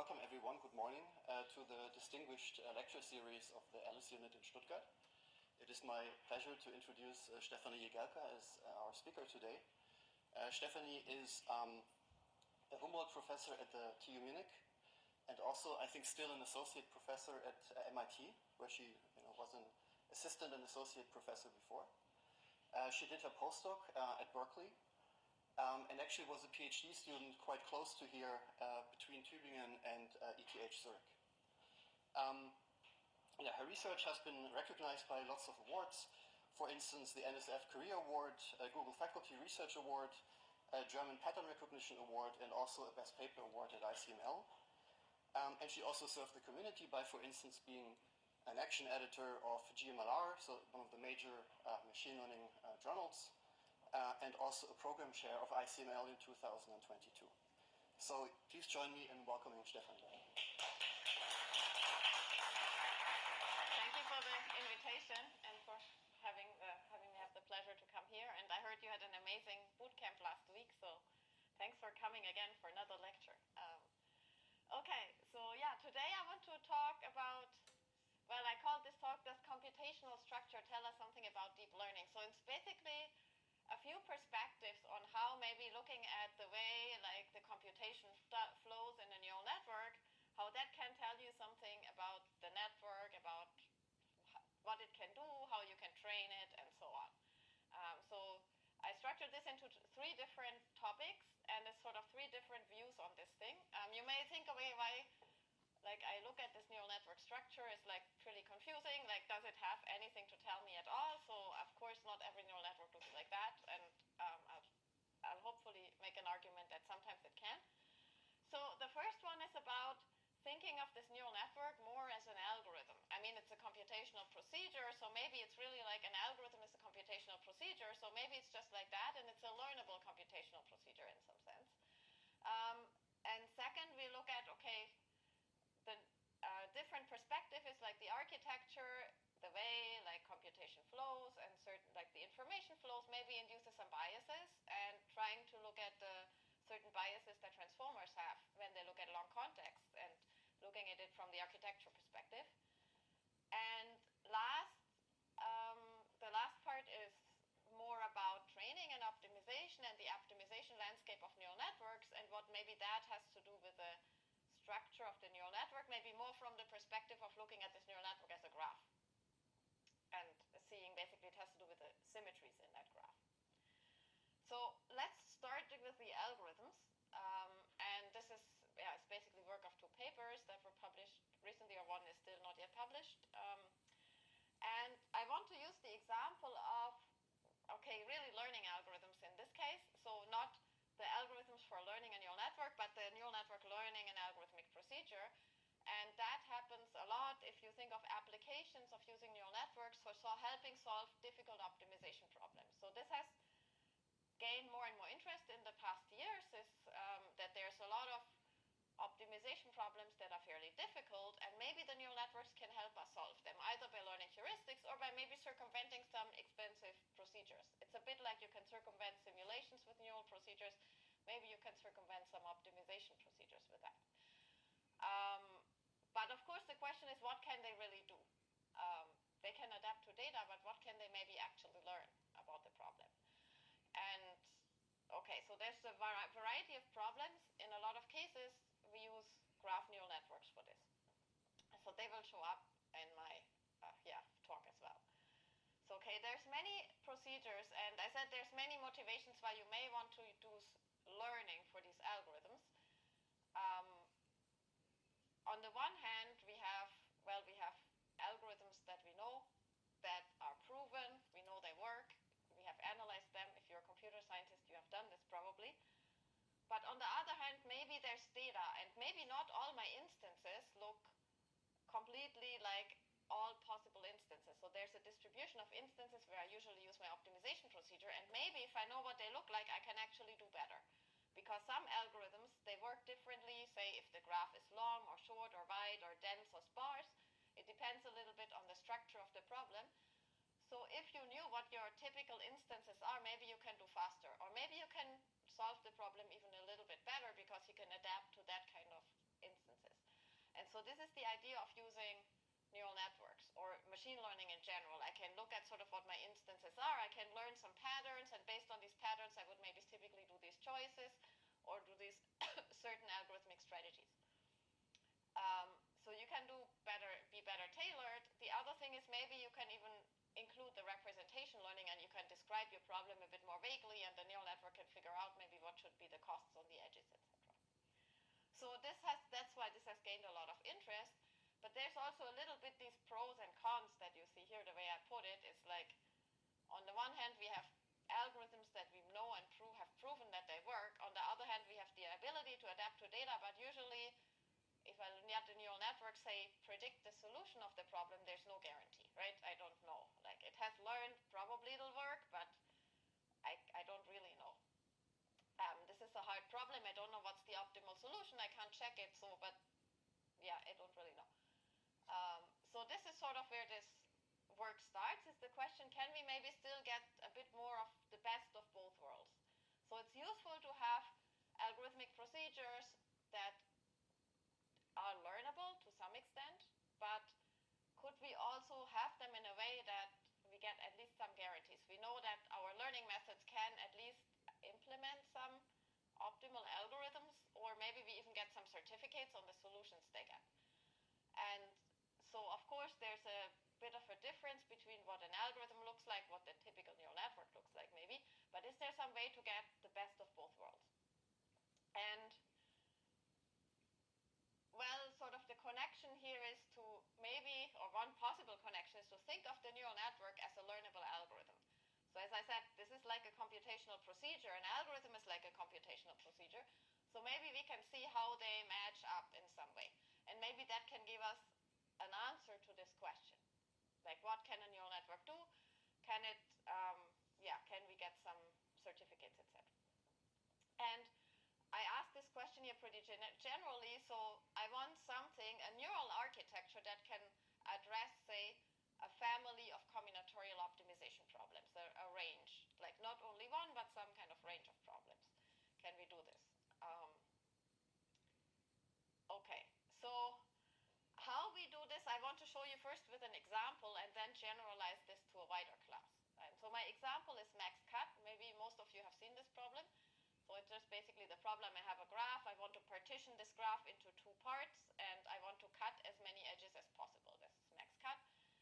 welcome everyone, good morning, to the distinguished lecture series of the ELLIS unit in Stuttgart. It is my pleasure to introduce Stefanie Jegelka as our speaker today. Stefanie is a Humboldt professor at the TU Munich, and also I think still an associate professor at MIT, where she was an assistant and associate professor before. She did her postdoc at Berkeley, and actually was a PhD student quite close to here between Tübingen and ETH Zurich. Her research has been recognized by lots of awards. For instance, the NSF Career Award, Google Faculty Research Award, a German Pattern Recognition Award, and also a Best Paper Award at ICML. And she also served the community by, for instance, being an action editor of GMLR, so one of the major machine learning journals, and also a program chair of ICML in 2022. So please join me in welcoming Stefanie. Thank you for the invitation and for having me have the pleasure to come here. And I heard you had an amazing boot camp last week, so thanks for coming again for another lecture. Okay, so yeah, today I want to talk about, well, I called this talk, does computational structure tell us something about deep learning? So it's basically a few perspectives on how maybe looking at the way like the computation flows in a neural network, how that can tell you something about the network, about what it can do, how you can train it, and so on. So I structured this into three different topics, and there's sort of three different views on this thing. You may think, okay, why like I look at this neural network structure, it's like pretty confusing, like does it have anything to tell me at all? So of course not every neural network looks like that, and I'll hopefully make an argument that sometimes it can. So the first one is about thinking of this neural network more as an algorithm. I mean, it's a computational procedure, so maybe it's really like an algorithm is a computational procedure, so maybe it's just like that, and it's a learnable computational procedure in some sense. And second, we look at, okay, the different perspective is like the architecture, the way like computation flows, and certain like the information flows maybe induces some biases, and trying to look at the certain biases that transformers have when they look at long context and looking at it from the architecture perspective. And last, the last part is more about training and optimization and the optimization landscape of neural networks, and what maybe that has to do with the structure of the neural network, maybe more from the perspective of looking at this neural network as a graph and seeing basically it has to do with the symmetries in that graph. So let's start with the algorithms, and this is it's basically work of two papers that were published recently, or one is still not yet published. And I want to use the example of, okay, really learning algorithms in this case, so not the algorithms for learning a neural network, but the neural network learning an algorithmic procedure. And that happens a lot if you think of applications of using neural networks for helping solve difficult optimization problems. So this has gained more and more interest in the past years, is that there's a lot of optimization problems that are fairly difficult, and maybe the neural networks can help us solve them, either by learning heuristics or by maybe circumventing some expensive procedures. It's a bit like you can circumvent simulations with neural procedures. Maybe you can circumvent some optimization procedures with that. But of course the question is, what can they really do? They can adapt to data, but what can they maybe actually learn about the problem? And okay, so there's a variety of problems. In a lot of cases, we use graph neural networks for this. So they will show up in my talk as well. So okay, there's many procedures, and I said there's many motivations why you may want to use learning for these algorithms. On the one hand, we have algorithms that we know that are proven, we know they work, we have analyzed them. If you're a computer scientist, you have done this probably. But on the other hand, maybe there's data, and maybe not all my instances look completely like all possible instances. So there's a distribution of instances where I usually use my optimization procedure, and maybe if I know what they look like, I can actually do better. Because some algorithms, they work differently, say if the graph is long or short or wide or dense or sparse. It depends a little bit on the structure of the problem. So if you knew what your typical instances are, maybe you can do faster, or maybe you can solve the problem even a little bit better because you can adapt to that kind of instances. So this is the idea of using neural networks or machine learning in general. I can look at sort of what my instances are. I can learn some patterns, and based on these patterns, I would maybe typically do these choices or do these certain algorithmic strategies. So you can do better, be better tailored. The other thing is maybe you can even include the representation learning, and you can describe your problem a bit more vaguely, and the neural network can figure out maybe what should be the costs on the edges, etc. So that's why this has gained a lot of interest. But there's also a little bit these pros and cons that you see here. The way I put it is like, on the one hand, we have algorithms that we know and have proven that they work. On the other hand, we have the ability to adapt to data, but usually if I let the neural network say predict the solution of the problem, there's no guarantee, right? I don't know. Like, it has learned, probably it'll work, but I don't really know. This is a hard problem. I don't know what's the optimal solution. I can't check it, so, but yeah, I don't really know. So this is sort of where this work starts, is the question, can we maybe still get a bit more of the best of both worlds? So it's useful to have algorithmic procedures that are learnable to some extent, but could we also have them in a way that we get at least some guarantees? We know that our learning methods can at least implement some optimal algorithms, or maybe we even get some certificates on the solutions they get. And so, of course, there's a bit of a difference between what an algorithm looks like, what the typical neural network looks like, maybe. But is there some way to get the best of both worlds? And, well, sort of the connection here is to maybe, or one possible connection is to think of the neural network as a learnable algorithm. So as I said, this is like a computational procedure. An algorithm is like a computational procedure. So maybe we can see how they match up in some way. And maybe that can give us an answer to this question. Like, what can a neural network do? Can it, can we get some certificates, etc.? And I asked this question here pretty generally. So I want something, a neural architecture that can address, say, a family of combinatorial optimization problems, a range, like not only one, but some kind of range of problems. Can we do this? Okay, so how we do this, I want to show you first with an example and then generalize this to a wider class. And so my example is max cut. Maybe most of you have seen this problem. So it's just basically the problem. I have a graph. I want to partition this graph into two parts, and I want to cut as many edges as possible. This is max cut.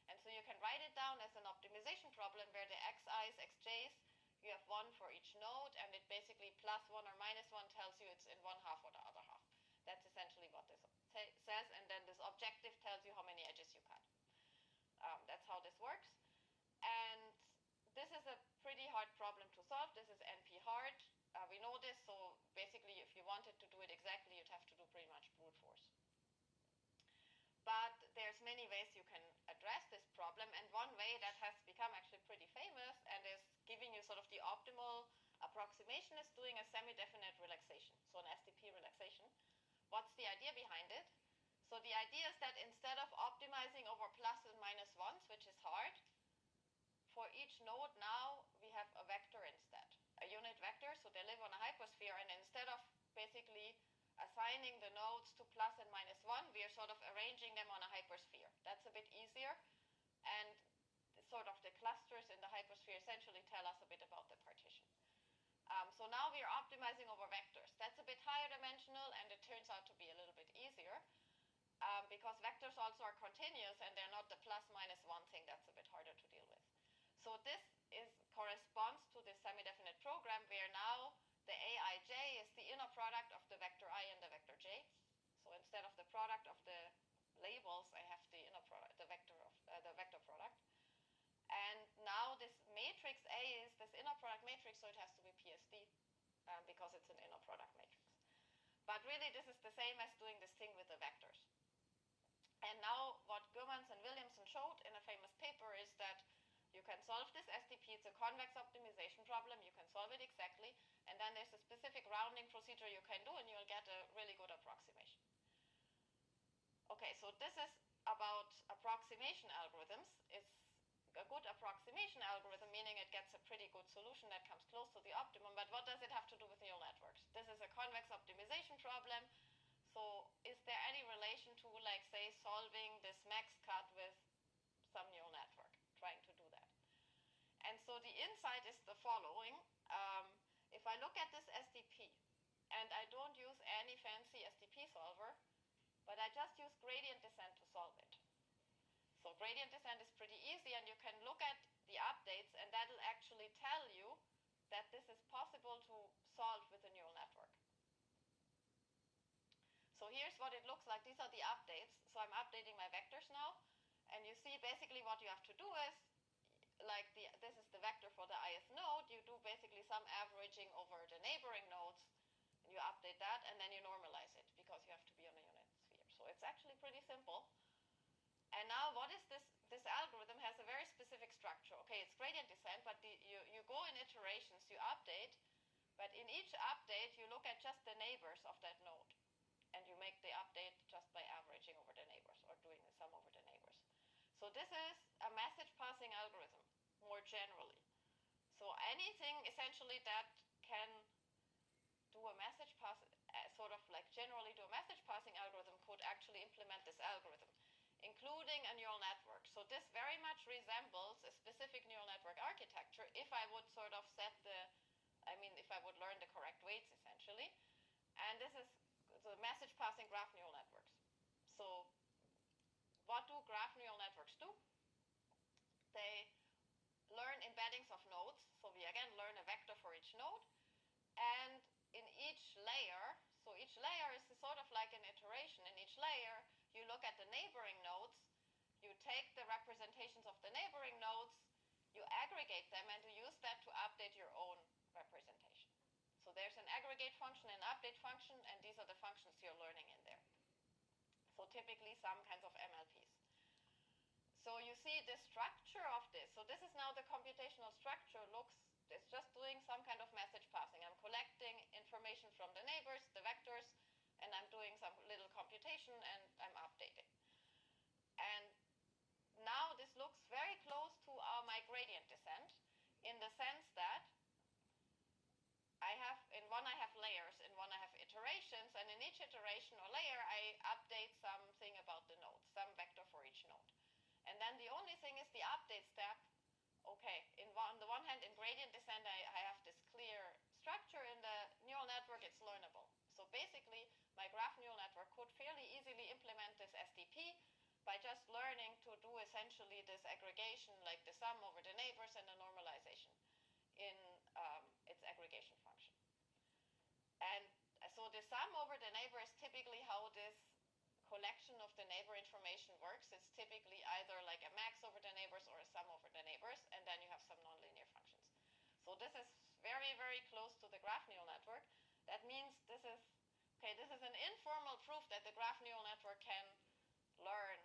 And so you can write it down as an optimization problem where the xi's, xj's, you have one for each node, and it basically +1 or -1 tells you it's in one half or the other half. That's essentially what this says, and then this objective tells you how many edges you cut. That's how this works. And this is a pretty hard problem to solve. This is NP hard. We know this, so basically if you wanted to do it exactly, you'd have to do pretty much brute force. But there's many ways you can address this problem, and one way that has become actually pretty famous and is giving you sort of the optimal approximation is doing a semi-definite relaxation, so an SDP relaxation. What's the idea behind it? So the idea is that instead of optimizing over plus and minus ones, which is hard, for each node now we have a vector instead, a unit vector, so they live on a hypersphere, and instead of basically assigning the nodes to plus and -1, we are sort of arranging them on a hypersphere. That's a bit easier, and sort of the clusters in the hypersphere essentially tell us a bit about the partition. So now we are optimizing over vectors. That's a bit higher dimensional, and it turns out to be a little bit easier because vectors also are continuous, and they're not the +-1 thing. That's a bit harder to deal with. So this corresponds to the semi-definite program where now the aij is the inner product of the vector I and the vector j. So instead of the product of the labels, I have the inner product, the vector product. And now this matrix A is this inner product matrix, so it has to be PSD because it's an inner product matrix. But really, this is the same as doing this thing with the vectors. And now what Gurmans and Williamson showed in a famous paper is that you can solve this SDP. It's a convex optimization problem. You can solve it exactly. And then there's a specific rounding procedure you can do, and you'll get a really good approximation. Okay, so this is about approximation algorithms. It's a good approximation algorithm, meaning it gets a pretty good solution that comes close to the optimum. But what does it have to do with neural networks? This is a convex optimization problem. So is there any relation to, like, say, I look at this SDP, and I don't use any fancy SDP solver, but I just use gradient descent to solve it. So gradient descent is pretty easy, and you can look at the updates, and that'll actually tell you that this is possible to solve with a neural network. So here's what it looks like. These are the updates. So I'm updating my vectors now, and you see basically what you have to do is, like this is the vector for the ith node, you do basically some averaging over the neighboring nodes, and you update that, and then you normalize it, because you have to be on a unit sphere. So it's actually pretty simple. And now what is this? This algorithm has a very specific structure. Okay, it's gradient descent, but you go in iterations, you update, but in each update you look at just the neighbors of that node, and you make the update just by averaging over the neighbors, or doing the sum over the neighbors. So this is a message passing algorithm, more generally. So anything essentially that can do a message pass, sort of like generally do a message passing algorithm, could actually implement this algorithm, including a neural network. So this very much resembles a specific neural network architecture if I would sort of set if I would learn the correct weights, essentially. And this is the message passing graph neural networks. So what do graph neural networks do? They learn embeddings of nodes. So we again learn a vector for each node. And in each layer, so each layer is sort of like an iteration. In each layer, you look at the neighboring nodes, you take the representations of the neighboring nodes, you aggregate them, and you use that to update your own representation. So there's an aggregate function and update function, and these are the functions you're learning in there. So typically some kinds of MLPs. So you see the structure of this. So this is now the computational structure. It's just doing some kind of message passing. I'm collecting information from the neighbors, the vectors, and I'm doing some little computation, and I'm updating. And now this looks very close to my gradient descent, in the sense that in one I have layers, in one I have iterations, and in each iteration or layer I update something about the node, some vector for each node. And then the only thing is the update step. Okay, on the one hand, in gradient descent, I have this clear structure. In the neural network, it's learnable. So basically, my graph neural network could fairly easily implement this SDP by just learning to do essentially this aggregation, like the sum over the neighbors and the normalization in its aggregation function. And so the sum over the neighbor is typically how this collection of the neighbor information works. It's typically either like a max over the neighbors or a sum over the neighbors, and then you have some nonlinear functions. So this is very, very close to the graph neural network. That means this is an informal proof that the graph neural network can learn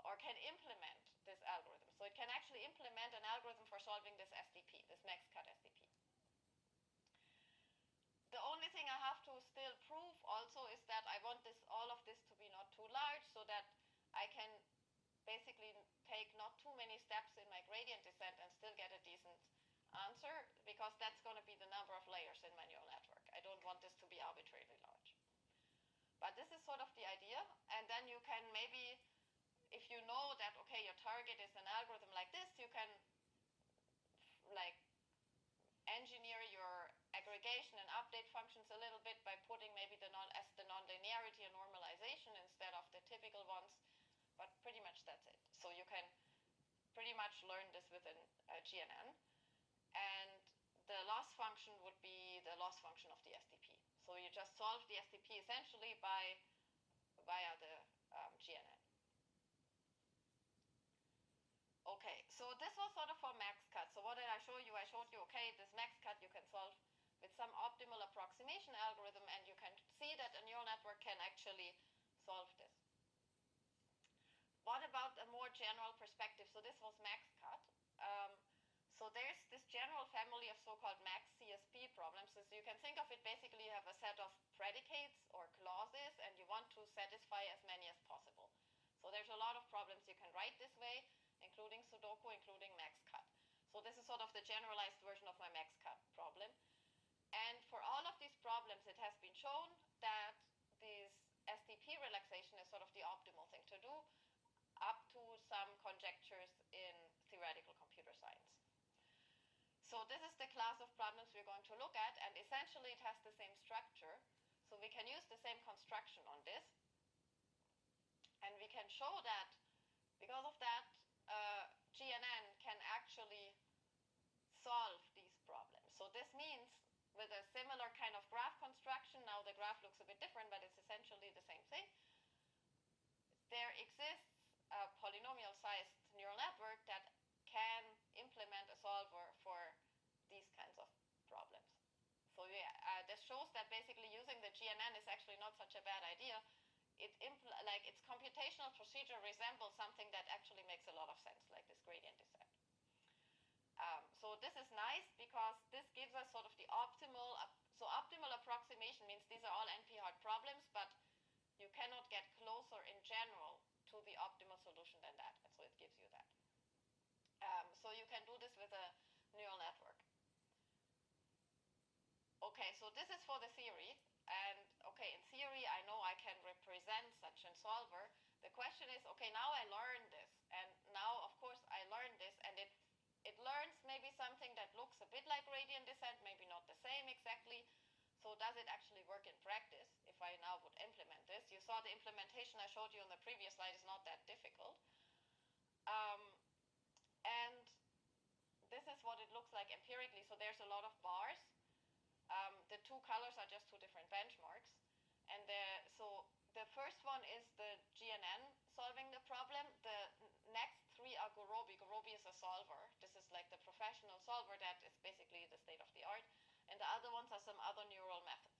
or can implement this algorithm. So it can actually implement an algorithm for solving this SDP, this max cut SDP. The only thing I have to still prove also is that I want all of this to be not too large, so that I can basically take not too many steps in my gradient descent and still get a decent answer, because that's going to be the number of layers in my neural network. I don't want this to be arbitrarily large. But this is sort of the idea, and then you can maybe, if you know that, okay, your target is an algorithm like this, you can like engineer your aggregation and update functions a little bit by putting maybe the nonlinearity and normalization instead of the typical ones, but pretty much that's it. So you can pretty much learn this within GNN, and the loss function would be the loss function of the SDP. So you just solve the SDP essentially via the GNN. Okay, so this was sort of for max cut. So what did I show you? I showed you, okay, this max cut you can solve with some optimal approximation algorithm, and you can see that a neural network can actually solve this. What about a more general perspective? So this was max cut. So there's this general family of so-called max CSP problems. So you can think of it basically, you have a set of predicates or clauses, and you want to satisfy as many as possible. So there's a lot of problems you can write this way, including Sudoku, including max cut. So this is sort of the generalized version of my max cut problem. And for all of these problems, it has been shown that this SDP relaxation is sort of the optimal thing to do, up to some conjectures in theoretical computer science. So this is the class of problems we're going to look at, and essentially it has the same structure. So we can use the same construction on this. And we can show that because of that, GNN can actually solve these problems. So this means with a similar kind of graph construction, now the graph looks a bit different, but it's essentially the same thing. There exists a polynomial-sized neural network that can implement a solver for these kinds of problems. So this shows that basically using the GNN is actually not such a bad idea. Its computational procedure resembles something that actually makes a lot of sense, like this gradient descent. So this is nice because this gives us sort of the optimal. So optimal approximation means these are all NP-hard problems, but you cannot get closer in general to the optimal solution than that. And so it gives you that. So you can do this with a neural network. Okay, so this is for the theory. And okay, in theory, I know I can represent such a solver. The question is, okay, now I learned this. And now, of course, I learned this. And it learns maybe something that looks a bit like gradient descent, maybe not the same exactly. So does it actually work in practice if I now would implement this? You saw the implementation I showed you on the previous slide is not that difficult. And this is what it looks like empirically. So there's a lot of bars. The two colors are just two different benchmarks. And so the first one is the GNN solving the problem. The next three are Gurobi. Gurobi is a solver. This is like the professional solver that is basically the state of the art. And the other ones are some other neural methods.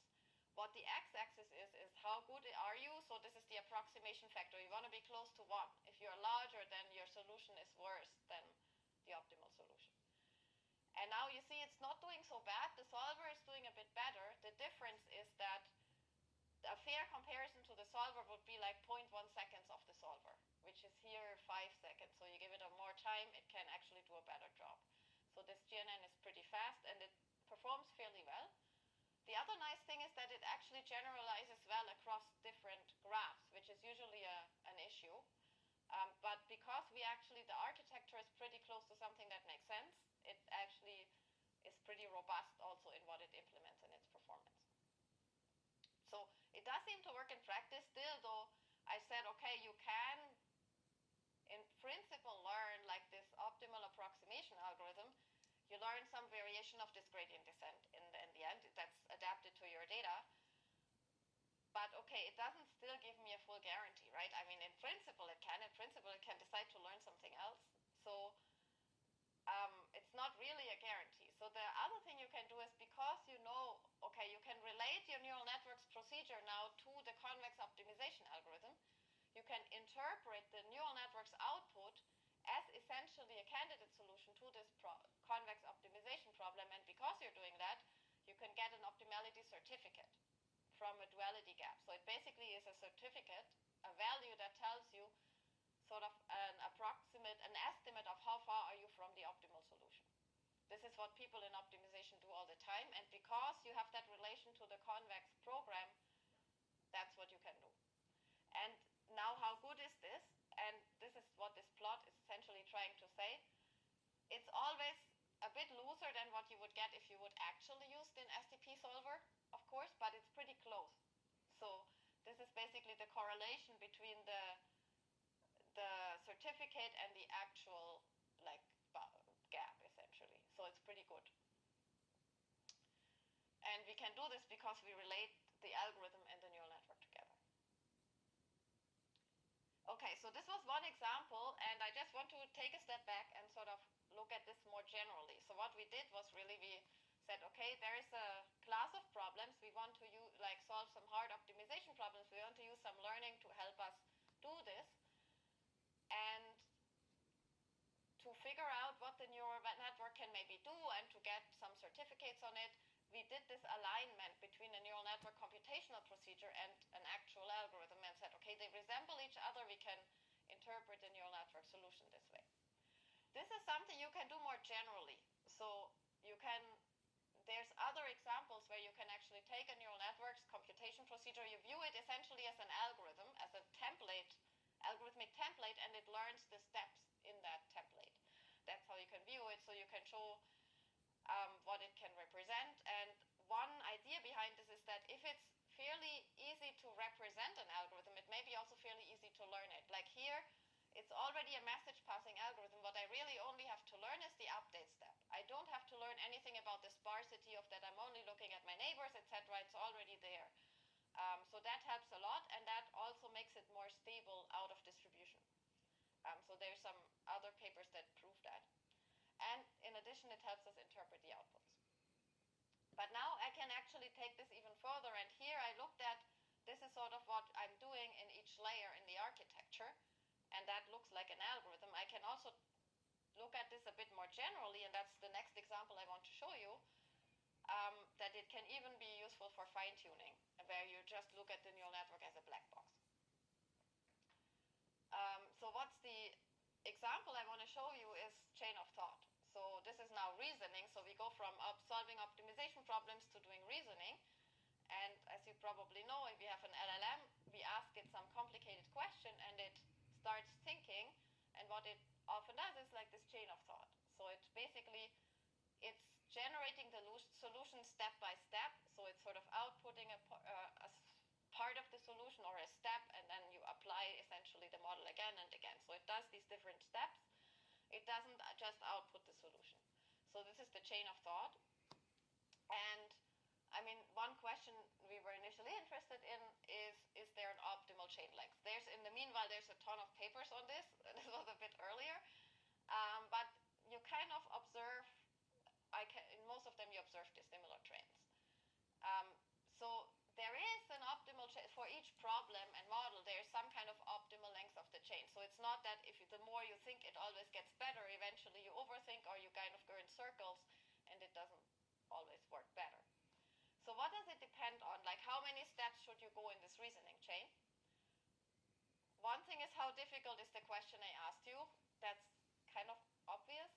What the x-axis is how good are you? So this is the approximation factor. You want to be close to 1. If you're larger, then your solution is worse than the optimal solution. And now you see it's not doing so bad. The solver is doing a bit better. The difference is that a fair comparison to the solver would be like 0.1 seconds of the solver, which is here 5 seconds. So you give it more time, it can actually do a better job. So this GNN is pretty fast and it performs fairly well. The other nice thing is that it actually generalizes well across different graphs, which is usually an issue. But because the architecture is pretty close to something that makes sense, it actually is pretty robust also in what it implements in its performance. So it does seem to work in practice still, though I said, okay, you can in principle learn like this optimal approximation algorithm. You learn some variation of this gradient descent in the end that's adapted to your data. But okay, it doesn't still give me a full guarantee, right? I mean, in principle it can. In principle it can decide to learn something else. So it's not really a guarantee. So the other thing you can do is because you know, okay, you can relate your neural network's procedure now to the convex optimization algorithm. You can interpret the neural network's output as essentially a candidate solution to this convex optimization problem. And because you're doing that, you can get an optimality certificate from a duality gap. So it basically is a certificate, a value that tells you sort of an estimate of how far are you from the optimal solution. This is what people in optimization do all the time. And because you have that relation to the convex program, that's what you can do. And now how good is this? And this is what this plot is essentially trying to say. It's always a bit looser than what you would get if you would actually use the SDP solver, of course, but it's pretty close. So this is basically the correlation between the certificate and the actual gap, essentially. So it's pretty good. And we can do this because we relate the algorithm and the neural network together. Okay, so this was one example, and I just want to take a step back and sort of look at this more generally. So what we did was really we said, okay, there is a class of problems. We want to solve some hard optimization problems. We want to use some learning to help us do this. And to figure out what the neural network can maybe do and to get some certificates on it, we did this alignment between a neural network computational procedure and an actual algorithm and said, okay, they resemble each other. We can interpret the neural network solution this way. This is something you can do more generally. So there's other examples where you can actually take a neural network's computation procedure. You view it essentially as an algorithm, as a template, algorithmic template, and it learns the steps in that template. That's how you can view it. So you can show what it can represent. And one idea behind this is that if it's fairly easy to represent an algorithm, it may be also fairly easy to learn it. Like here, it's already a message passing algorithm. What I really only have to learn is the update step. I don't have to learn anything about the sparsity of that I'm only looking at my neighbors, etc. It's already there. So that helps a lot, and that also makes it more stable out of distribution. So there's some other papers that prove that. And in addition, it helps us interpret the outputs. But now I can actually take this even further, and here I looked at, this is sort of what I'm doing in each layer in the architecture, and that looks like an algorithm. I can also look at this a bit more generally, and that's the next example I want to show you, that it can even be useful for fine-tuning, where you just look at the neural network as a black box. So what's the example I want to show you is chain of thought. So this is now reasoning, so we go from solving optimization problems to doing reasoning. And as you probably know, if you have an LLM, we ask it some complicated question and it starts thinking, and what it often does is like this chain of thought. So it's basically, it's generating the solution step by step, so it's sort of outputting a part of the solution or a step, and then you apply essentially the model again and again. So it does these different steps. It doesn't just output the solution. So this is the chain of thought. And I mean, one question we were initially interested in is there an optimal chain length? In the meanwhile, there's a ton of papers on this. This was a bit earlier. But you kind of observe, in most of them you observe dissimilar trends. So there is an optimal chain for each problem and model. There is some kind of optimal length of the chain. So it's not that the more you think, it always gets better. Eventually you overthink or you kind of go in circles and it doesn't always work better. So what does it depend on? Like, how many steps should you go in this reasoning chain? One thing is, how difficult is the question I asked you? That's kind of obvious.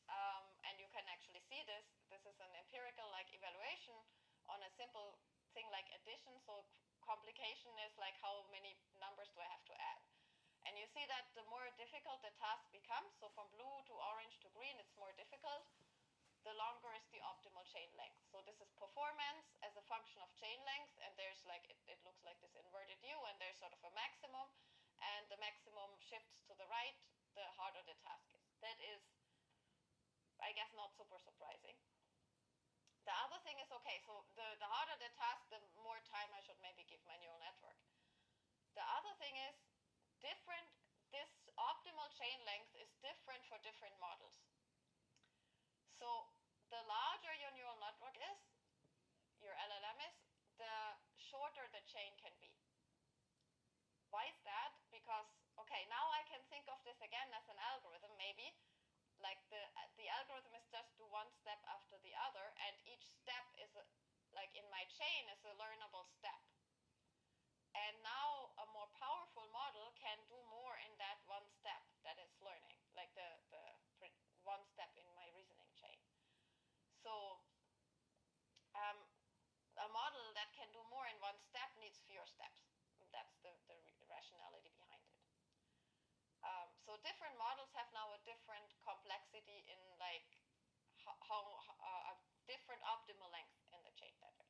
And you can actually see this. This is an empirical evaluation on a simple thing like addition. So complication is like, how many numbers do I have to add? And you see that the more difficult the task becomes, so from blue to orange to green, it's more difficult, the longer is the optimal chain length. So this is performance as a function of chain length, and there's like, it looks like this inverted U, and there's sort of a maximum, and the maximum shifts to the right the harder the task is. That is, I guess, not super surprising. The other thing is, okay, so the harder the task, the more time I should maybe give my neural network. The other thing is, this optimal chain length is different for different models. So the larger your neural network is, your LLM is, the shorter the chain can be. Why is that? Because, okay, now I can think of this again as an algorithm, maybe. Like the algorithm is just do one step after the other, and each step is, like in my chain, is a learnable step. And now a more powerful model can do more in that one step that it's learning, like the one step in my reasoning chain. So a model that can do more in one step needs fewer steps. That's the rationality behind it. So different models have now a different complexity in like how a different optimal length in the chain pattern.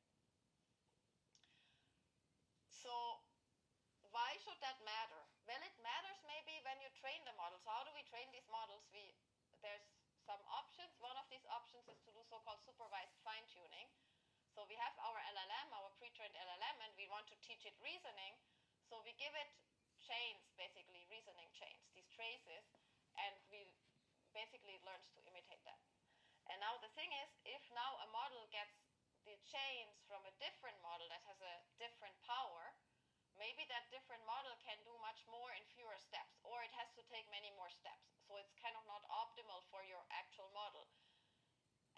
So why should that matter? Well, it matters maybe when you train the models. How do we train these models? There's some options. One of these options is to do so-called supervised fine-tuning. So we have our LLM, our pre-trained LLM, and we want to teach it reasoning. So we give it chains, basically reasoning chains, these traces, and basically it learns to imitate them. And now the thing is, if now a model gets the chains from a different model that has a different power, maybe that different model can do much more in fewer steps, or it has to take many more steps. So it's kind of not optimal for your actual model.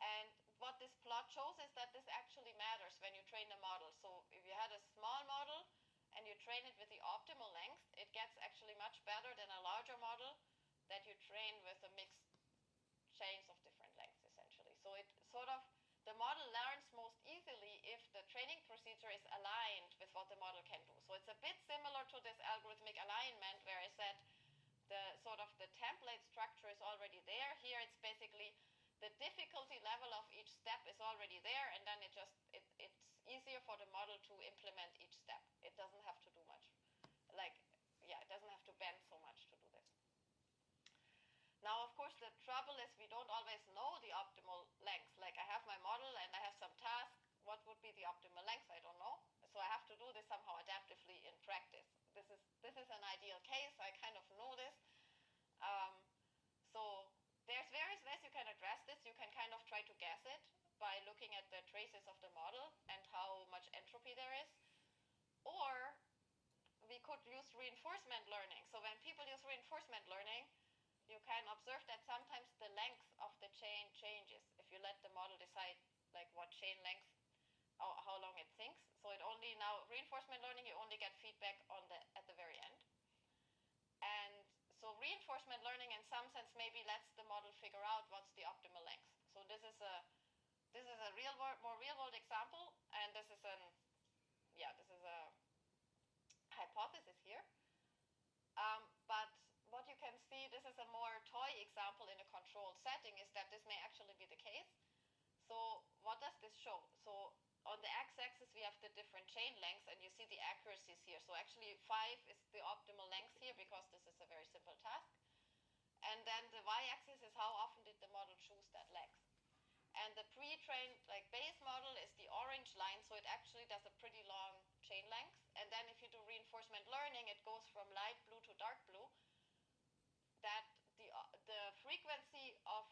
And what this plot shows is that this actually matters when you train a model. So if you had a small model and you train it with the optimal length, it gets actually much better than a larger model that you train with a mixed chains of different lengths, essentially. So it sort of, the model learns most easily if the training procedure is aligned with what the model can do. So it's a bit similar to this algorithmic alignment where I said the template structure is already there. Here it's basically the difficulty level of each step is already there, and then it's easier for the model to implement each step. It doesn't have to do much. It doesn't have to bend so much to do this. Now, of course, the trouble is we don't always know the optimal length. Like, I have my model and I have some task. What would be the optimal length? I don't know. So I have to do this somehow adaptively in practice. This is an ideal case. I kind of know this. So there's various ways you can address this. You can kind of try to guess it by looking at the traces of the model and how much entropy there is. Or we could use reinforcement learning. So when people use reinforcement learning, you can observe that sometimes the length of the chain changes if you let the model decide like what chain length, how long it thinks. So reinforcement learning, you only get feedback at the very end. And so reinforcement learning in some sense maybe lets the model figure out what's the optimal length. So this is a more real world example, and this is a hypothesis here. But what you can see, this is a more toy example in a controlled setting, is that this may actually be the case. So what does this show? So on the x-axis we have the different chain lengths, and you see the accuracies here. So actually 5 is the optimal length here because this is a very simple task. And then the y-axis is how often did the model choose that length. And the pre-trained base model is the orange line, so it actually does a pretty long chain length. And then if you do reinforcement learning, it goes from light blue to dark blue. That the frequency of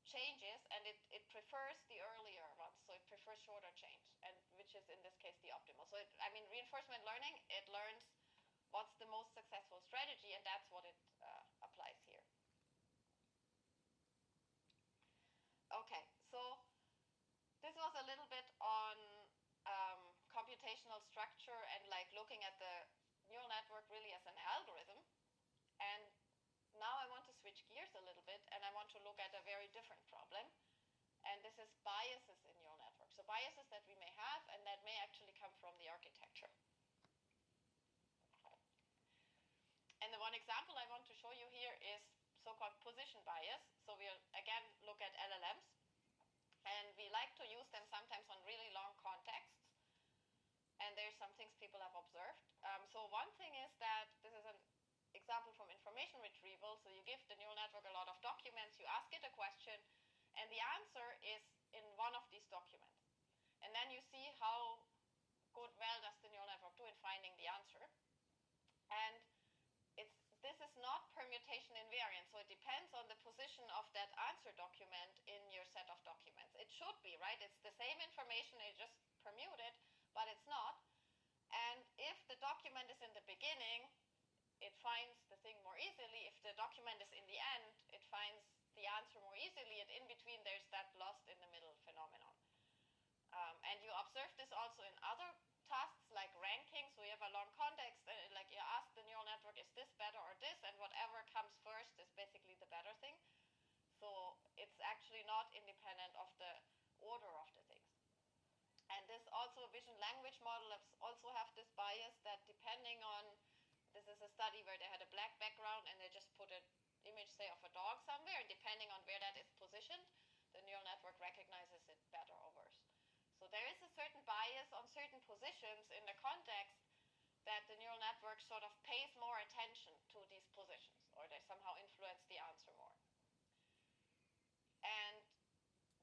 changes, and it prefers the earlier ones, so it prefers shorter change, and which is in this case the optimal. So reinforcement learning, it learns what's the most successful strategy, and that's what it applies here. Okay, so this was a little bit on computational structure and looking at the neural network really as an algorithm. And now I want to switch gears a little bit, and I want to look at a very different problem. And this is biases in neural networks. So biases that we may have and that may actually come from the architecture. And the one example I want to show you here is so-called position bias. So we'll again look at LLMs. And we like to use them sometimes on really long contexts. And there's some things people have observed. So one thing is that this is an example from information retrieval. So you give the neural network a lot of documents, you ask it a question, and the answer is in one of these documents. And then you see how well does the neural network do in finding the answer. And this is not permutation invariant, so it depends on the position of that answer document in your set of documents. It should be, right? It's the same information, it just permuted, but it's not. And if the document is in the beginning, it finds the thing more easily. If the document is in the end, it finds the answer more easily, and in between there's that lost in the middle phenomenon. And you observe this also in other tasks like ranking. So you have a long context, you ask the neural network, is this better or this? And whatever comes first is basically the better thing. So it's actually not independent of the order of the things. And this also, vision language models also have this bias that depending on, this is a study where they had a black background and they just put an image, say, of a dog somewhere, and depending on where that is positioned, the neural network recognizes it better or worse. So there is a certain bias on certain positions in the context that the neural network sort of pays more attention to these positions, or they somehow influence the answer more. And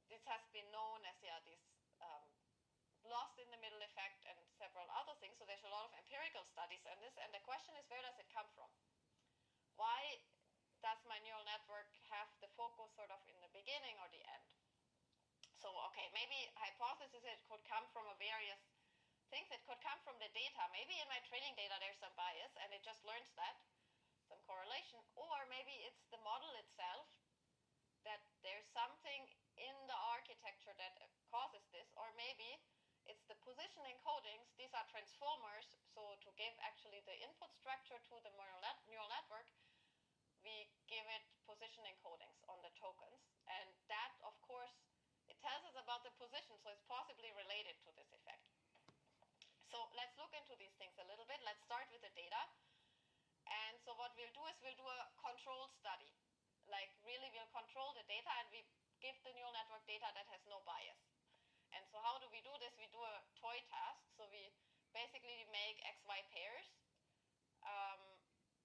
this has been known as this lost in the middle effect and several other things. So there's a lot of empirical studies on this, and the question is, where does it come from? Why does my neural network have the focus sort of in the beginning or the end? So, okay, maybe hypothesis, it could come from various things. It could come from the data. Maybe in my training data there's some bias and it just learns that, some correlation. Or maybe it's the model itself, that there's something in the architecture that causes this. Or maybe it's the position encodings. These are transformers. So to give actually the input structure to the neural network, we give it position encodings on the tokens. And that, of course, it tells us about the position, so it's possibly related to this effect. So let's look into these things a little bit. Let's start with the data. And so what we'll do is we'll do a control study. Really we'll control the data, and we give the neural network data that has no bias. And so how do we do this? We do a toy task. So we basically make XY pairs.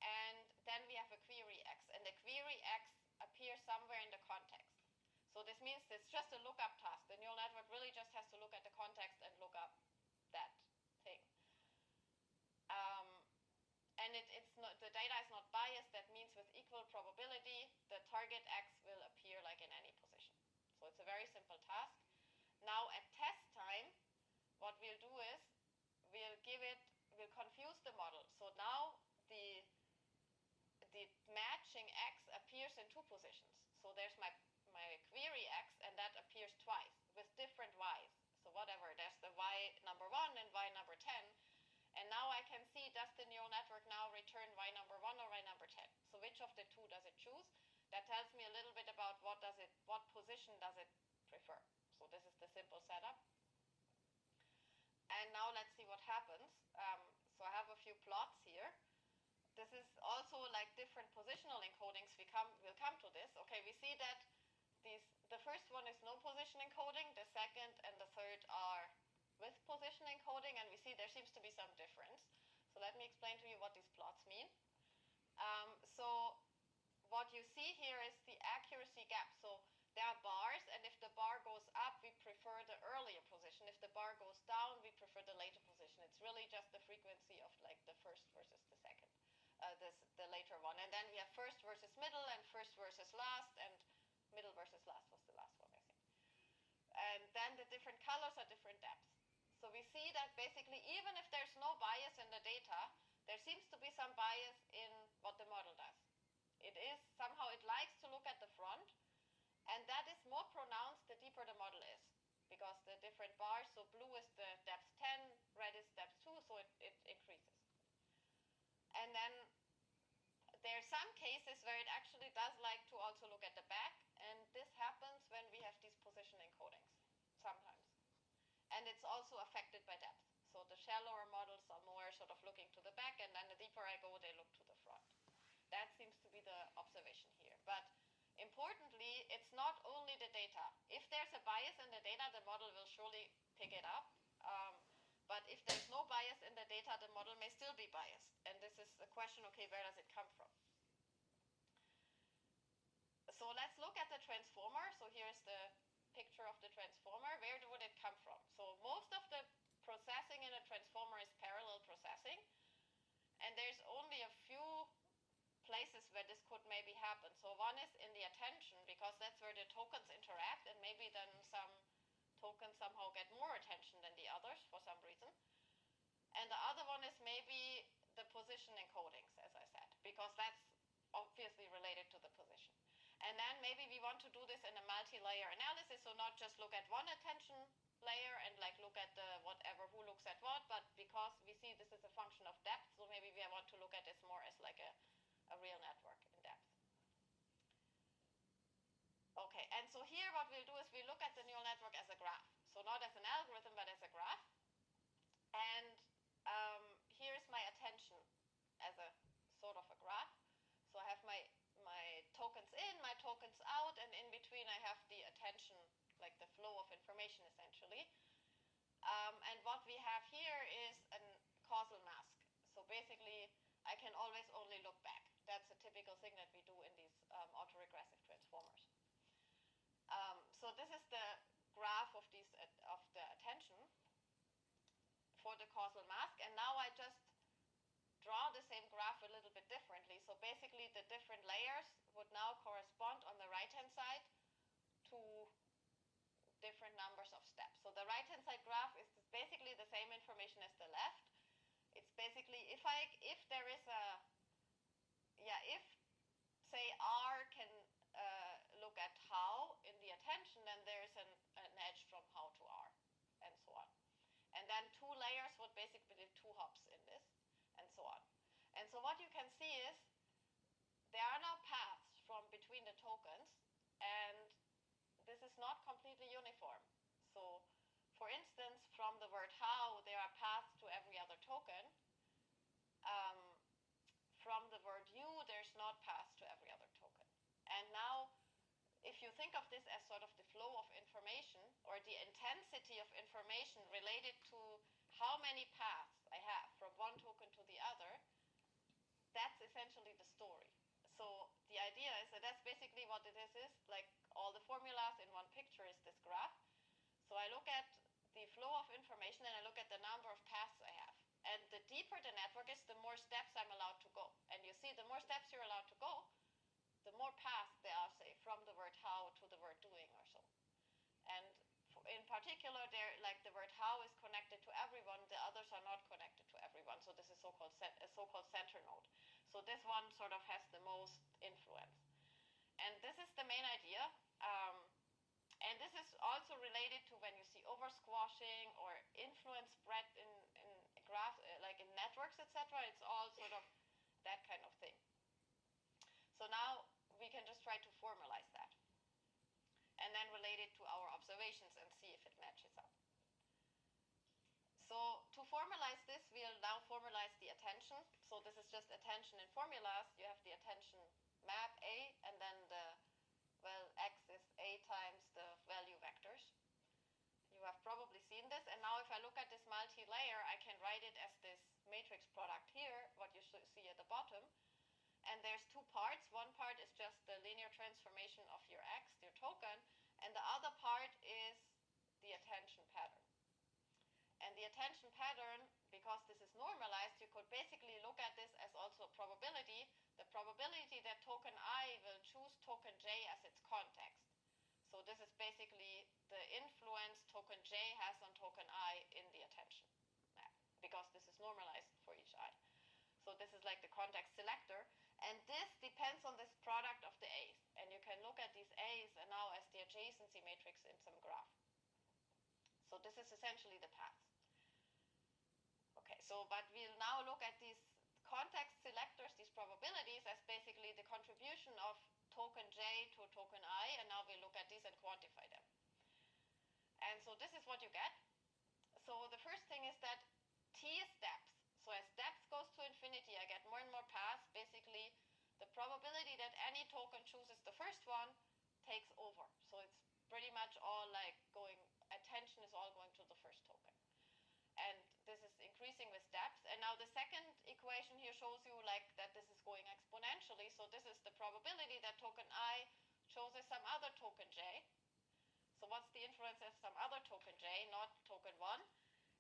And then we have a query X. And the query X appears somewhere in the context. So this means it's just a lookup task. The neural network really just has to look at the context and look up that thing. And it's not, the data is not biased. That means with equal probability, the target X will appear like in any position. So it's a very simple task. Now at test time, what we'll do is we'll confuse the model. So now the matching X appears in two positions. So there's my query X, and that appears twice with different Y's. So whatever, there's the Y number 1 and Y number 10. And now I can see, does the neural network now return Y number 1 or Y number 10? So which of the two does it choose? That tells me a little bit about what position does it prefer. So this is the simple setup. And now let's see what happens. So I have a few plots here. This is also like different positional encodings. We'll come to this. Okay, we see that the first one is no position encoding. The second and the third are with position encoding, and we see there seems to be some difference. So let me explain to you what these plots mean. So what you see here is the accuracy gap. So there are bars, and if the bar goes up, we prefer the earlier position. If the bar goes down, we prefer the later position. It's really just the frequency of like the first versus the second, the later one. And then we have first versus middle, and first versus last, and middle versus last was the last one, I think. And then the different colors are different depths. So we see that basically even if there's no bias in the data, there seems to be some bias in what the model does. Somehow it likes to look at the front, and that is more pronounced the deeper the model is, because the different bars, so blue is the depth 10, red is depth 2, so it increases. And then there are some cases where it actually does like to also look at the back, and this happens when we have these position encodings, sometimes. And it's also affected by depth. So the shallower models are more sort of looking to the back, and then the deeper I go, they look to the front. That seems to be the observation here. But importantly, it's not only the data. If there's a bias in the data, the model will surely pick it up. But if there's no bias in the data, the model may still be biased. And this is the question, okay, where does it come from? So let's look at the transformer. So here's the picture of the transformer. Where would it come from? So most of the processing in a transformer is parallel processing. And there's only a few places where this could maybe happen. So one is in the attention, because that's where the tokens interact, and maybe then some tokens somehow get more attention than the others for some reason. And the other one is maybe the position encodings, as I said, because that's obviously related to the position. And then maybe we want to do this in a multi-layer analysis, so not just look at one attention layer and like look at the whatever, who looks at what, but because we see this is a function of depth, so maybe we want to look at this more as like a real network in depth. Okay, and so here what we'll do is we look at the neural network as a graph. So not as an algorithm, but as a graph. And here's my attention as a sort of a graph. So I have my tokens in, my tokens out, and in between I have the attention, like the flow of information essentially. And what we have here is a causal mask. So basically I can always only look back. That's a typical thing that we do in these autoregressive transformers. So this is the graph of the attention for the causal mask, and now I just draw the same graph a little bit differently. So basically the different layers would now correspond on the right-hand side to different numbers of steps. So the right-hand side graph is basically the same information as the left. It's basically if there is if say R can look at how in the attention, then there's an edge from how to R, and so on. And then two layers would basically be two hops in this, and so on. And so what you can see is there are now paths from between the tokens, and this is not completely uniform. So for instance, from the word how, there are paths to every other token. From the word you, there's not paths to every other token. And now if you think of this as sort of the flow of information or the intensity of information related to how many paths I have from one token to the other, that's essentially the story. So the idea is that that's basically what it is like all the formulas in one picture is this graph. So I look at the flow of information and I look at the number of paths I have. And the deeper the network is, the more steps I'm allowed to go. And you see, the more steps you're allowed to go, the more paths there are, say, from the word how to the word doing or so. And in particular, like the word how is connected to everyone, the others are not connected to everyone. So this is so-called center node. So this one sort of has the most influence. And this is the main idea. And this is also related to when you see over-squashing or influence spread in graphs, like in networks, etc. It's all sort of that kind of thing. So now we can just try to formalize that and then relate it to our observations and see if it matches up. So to formalize this, we'll now formalize the attention. So this is just attention in formulas. You have the attention map A, and then x is A times the value vectors. You have probably seen this. And now if I look at this multi-layer, I can write it as this matrix product here, what you see at the bottom. And there's two parts. One part is just the linear transformation of your x, your token, and the other part is the attention pattern. And the attention pattern, because this is normalized, you could basically look at this as also a probability. The probability that token I will choose token J as its context. So this is basically the influence token J has on token I in the attention map, because this is normalized for each I. So this is like the context selector. And this depends on this product of the A's. And you can look at these A's and now as the adjacency matrix in some graph. So this is essentially the paths. Okay, so but we'll now look at these context selectors, these probabilities, as basically the contribution of token J to token I, and now we look at these and quantify them. And so this is what you get. So the first thing is that T is steps. So as steps goes to infinity, I get more and more paths. Basically, the probability that any token chooses the first one takes over. So it's pretty much all like going, attention is all going to the first token. And this is increasing with steps. And now the second equation here shows you like that this is going exponentially. So this is the probability that token I chooses some other token J. So what's the influence of some other token J, not token 1?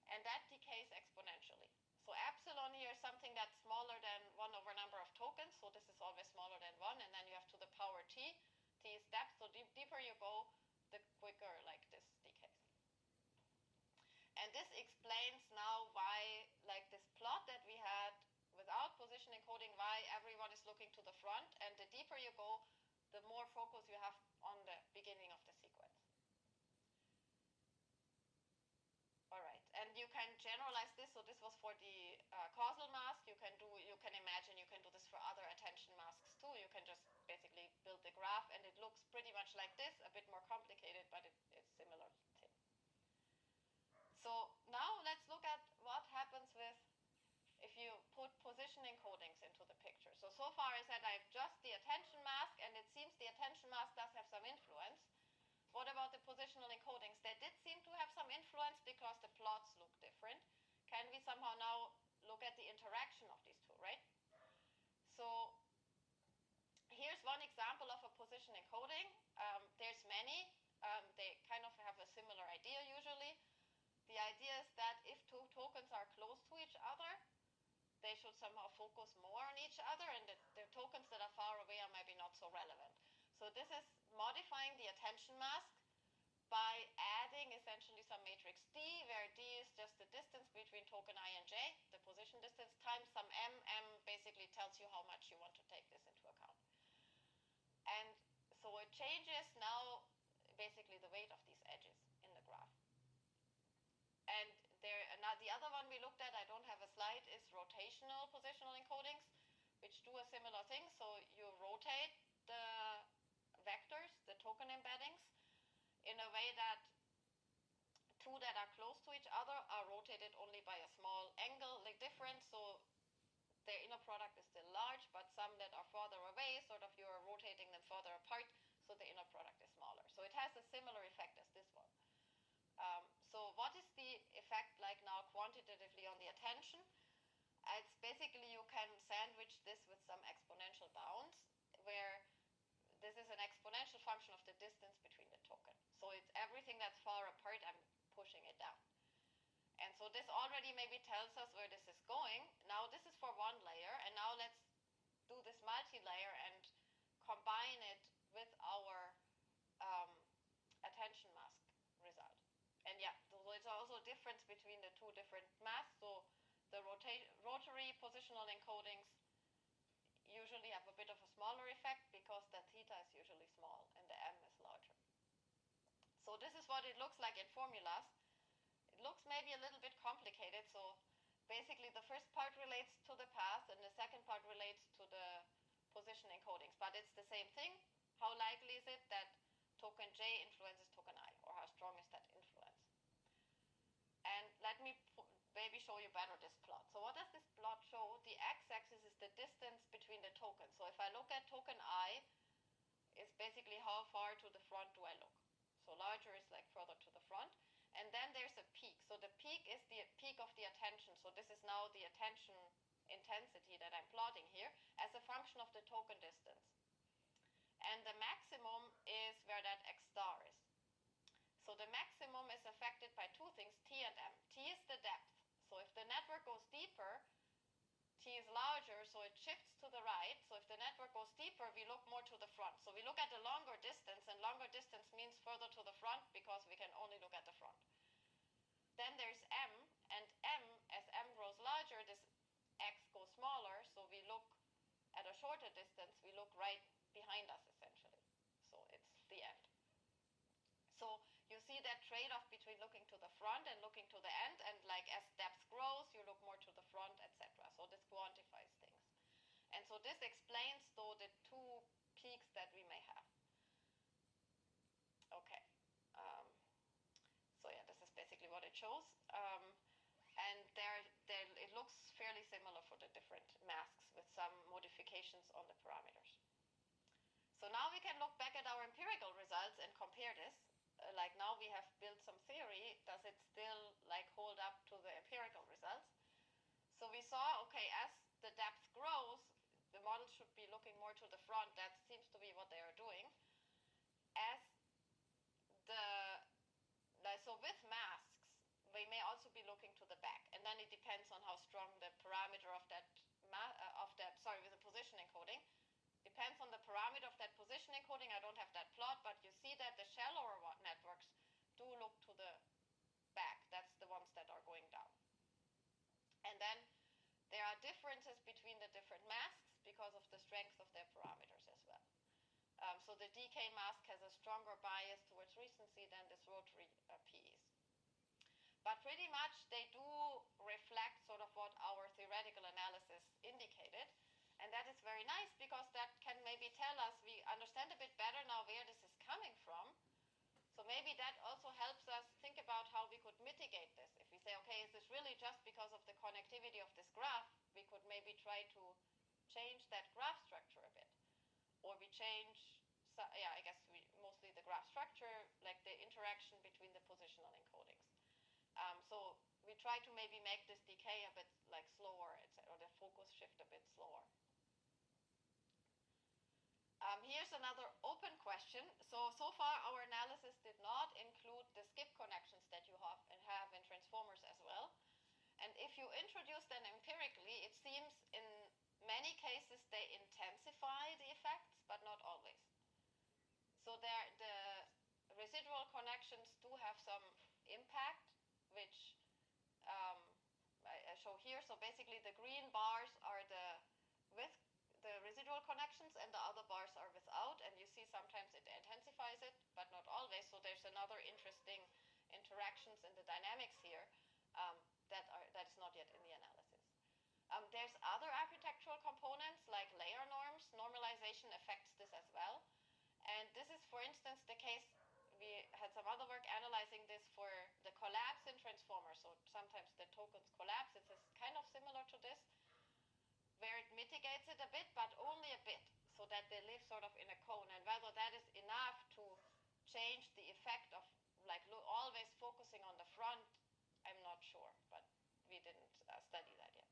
And that decays exponentially. So epsilon here is something that's smaller than 1 over number of tokens. So this is always smaller than 1. And then you have to the power T. T is steps. So deeper you go, the quicker like this decays. And this explains now why, like this plot that we had without position encoding, why everyone is looking to the front. And the deeper you go, the more focus you have on the beginning of the sequence. All right, and you can generalize this. So this was for the causal mask. You can imagine you can do this for other attention masks too. You can just basically build the graph, and it looks pretty much like this, a bit more complicated, but it's similar thing. So now let's look at what happens with if you put position encodings into the picture. So far I said I have just the attention mask, and it seems the attention mask does have some influence. What about the positional encodings? They did seem to have some influence because the plots look different. Can we somehow now look at the interaction of these two, right? So here's one example of a position encoding. There's many. They kind of have a similar idea usually. The idea is that if two tokens are close to each other, they should somehow focus more on each other, and the tokens that are far away are maybe not so relevant. So this is modifying the attention mask by adding essentially some matrix D, where D is just the distance between token I and J, the position distance, times some M. M basically tells you how much you want to take this into account. And so it changes now basically the weight of these edges in the graph. And the other one we looked at, I don't have a slide, is rotational positional encodings, which do a similar thing. So you rotate the vectors, the token embeddings, in a way that two that are close to each other are rotated only by a small angle difference. So their inner product is still large, but some that are farther away, sort of you're rotating them further apart, so the inner product it's basically you can sandwich this with some exponential bounds, where this is an exponential function of the distance between the token. So it's everything that's far apart, I'm pushing it down. And so this already maybe tells us where this is going. Now this is for one layer, and now let's do this multi-layer and combine it with our attention mask result. And yeah, so it's also a difference between the two different masks. So the rotary positional encodings usually have a bit of a smaller effect because the theta is usually small and the m is larger. So this is what it looks like in formulas. It looks maybe a little bit complicated. So basically the first part relates to the path and the second part relates to the position encodings. But it's the same thing. How likely is it that token j influences token I, or how strong is that influence? And let me maybe show you better this plot. So what does this plot show? The x-axis is the distance between the tokens. So if I look at token I, it's basically how far to the front do I look. So larger is like further to the front. And then there's a peak. So the peak is the peak of the attention. So this is now the attention intensity that I'm plotting here as a function of the token distance. And the maximum is where that x star is. So the maximum is affected by two things, t and m. T is the depth. So if the network goes deeper, t is larger, so it shifts to the right. So if the network goes deeper, we look more to the front. So we look at the longer distance, and longer distance means further to the front because we can only look at the front. Then there's m, and m, as m grows larger, this x goes smaller, so we look at a shorter distance, we look right behind us essentially. So it's the end. So you see that trade-off between looking to the front and looking to the end, and like as depth grows, you look more to the front, etc. So this quantifies things. And so this explains, though, the two peaks that we may have. Okay. So yeah, this is basically what it shows. And it looks fairly similar for the different masks with some modifications on the parameters. So now we can look back at our empirical results and compare this. Like now we have built some theory, does it still like hold up to the empirical results? So we saw, okay, as the depth grows, the model should be looking more to the front. That seems to be what they are doing. So with masks, we may also be looking to the back, and then it depends on how strong the parameter of that with the position encoding. Depends on the parameter of that position encoding. I don't have that plot, but you see that the shallower networks do look to the back. That's the ones that are going down. And then there are differences between the different masks because of the strength of their parameters as well. So the decay mask has a stronger bias towards recency than this rotary PEs. But pretty much they do reflect sort of what our theoretical analysis indicated. And that is very nice because that can maybe tell us, we understand a bit better now where this is coming from. So maybe that also helps us think about how we could mitigate this. If we say, okay, is this really just because of the connectivity of this graph, we could maybe try to change that graph structure a bit. Or we change, I guess mostly the graph structure, like the interaction between the positional encodings. So we try to maybe make this decay a bit like slower, or the focus shift a bit slower. Here's another open question. So far our analysis did not include the skip connections that you have in transformers as well. And if you introduce them empirically, it seems in many cases they intensify the effects, but not always. So the residual connections do have some impact, which I show here. So basically the green bars are with the residual connections and the other bars are without, and you see sometimes it intensifies it, but not always. So there's another interesting interactions in the dynamics here that is not yet in the analysis. There's other architectural components like layer norms. Normalization affects this as well. And this is, for instance, the case, we had some other work analyzing this for the collapse in transformers. So sometimes the tokens collapse. It's kind of similar to this, where it mitigates it a bit, but only a bit, so that they live sort of in a cone. And whether that is enough to change the effect of like always focusing on the front, I'm not sure, but we didn't study that yet.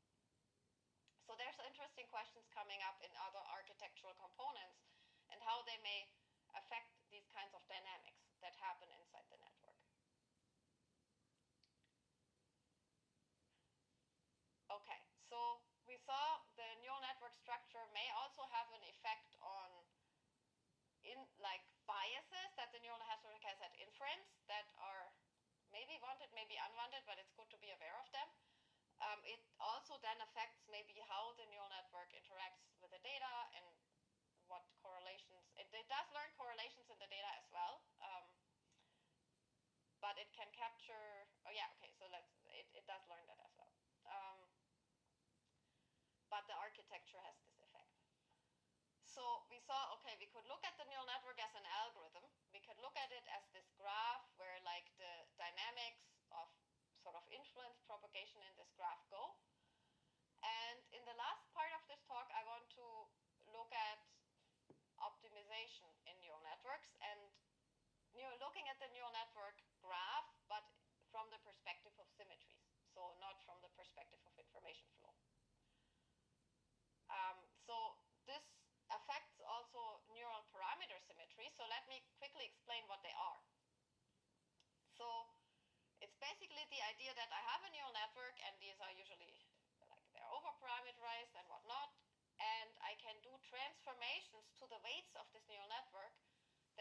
interesting questions coming up in other architectural components and how they may affect these kinds of dynamics that happen inside the network. Okay, so we saw the neural network structure may also have an effect on like biases that the neural network has at inference that are maybe wanted, maybe unwanted, but it's good to be aware of them. It also then affects maybe how the neural network interacts with the data and what correlations. It does learn correlations in the data as well, but it can capture. Oh yeah, okay. So it does learn that as well. But the architecture has this effect. So we saw, okay, we could look at the neural network as an algorithm. We could look at it as this graph where like the dynamics of sort of influence propagation in this graph go. And in the last part of this talk, I want to look at optimization in neural networks and looking at the neural network graph, but from the perspective of symmetries. So not from the perspective of information flow. So this affects also neural parameter symmetry. So let me quickly explain what they are. So it's basically the idea that I have a neural network, and these are usually like they're overparameterized and whatnot, and I can do transformations to the weights of this neural network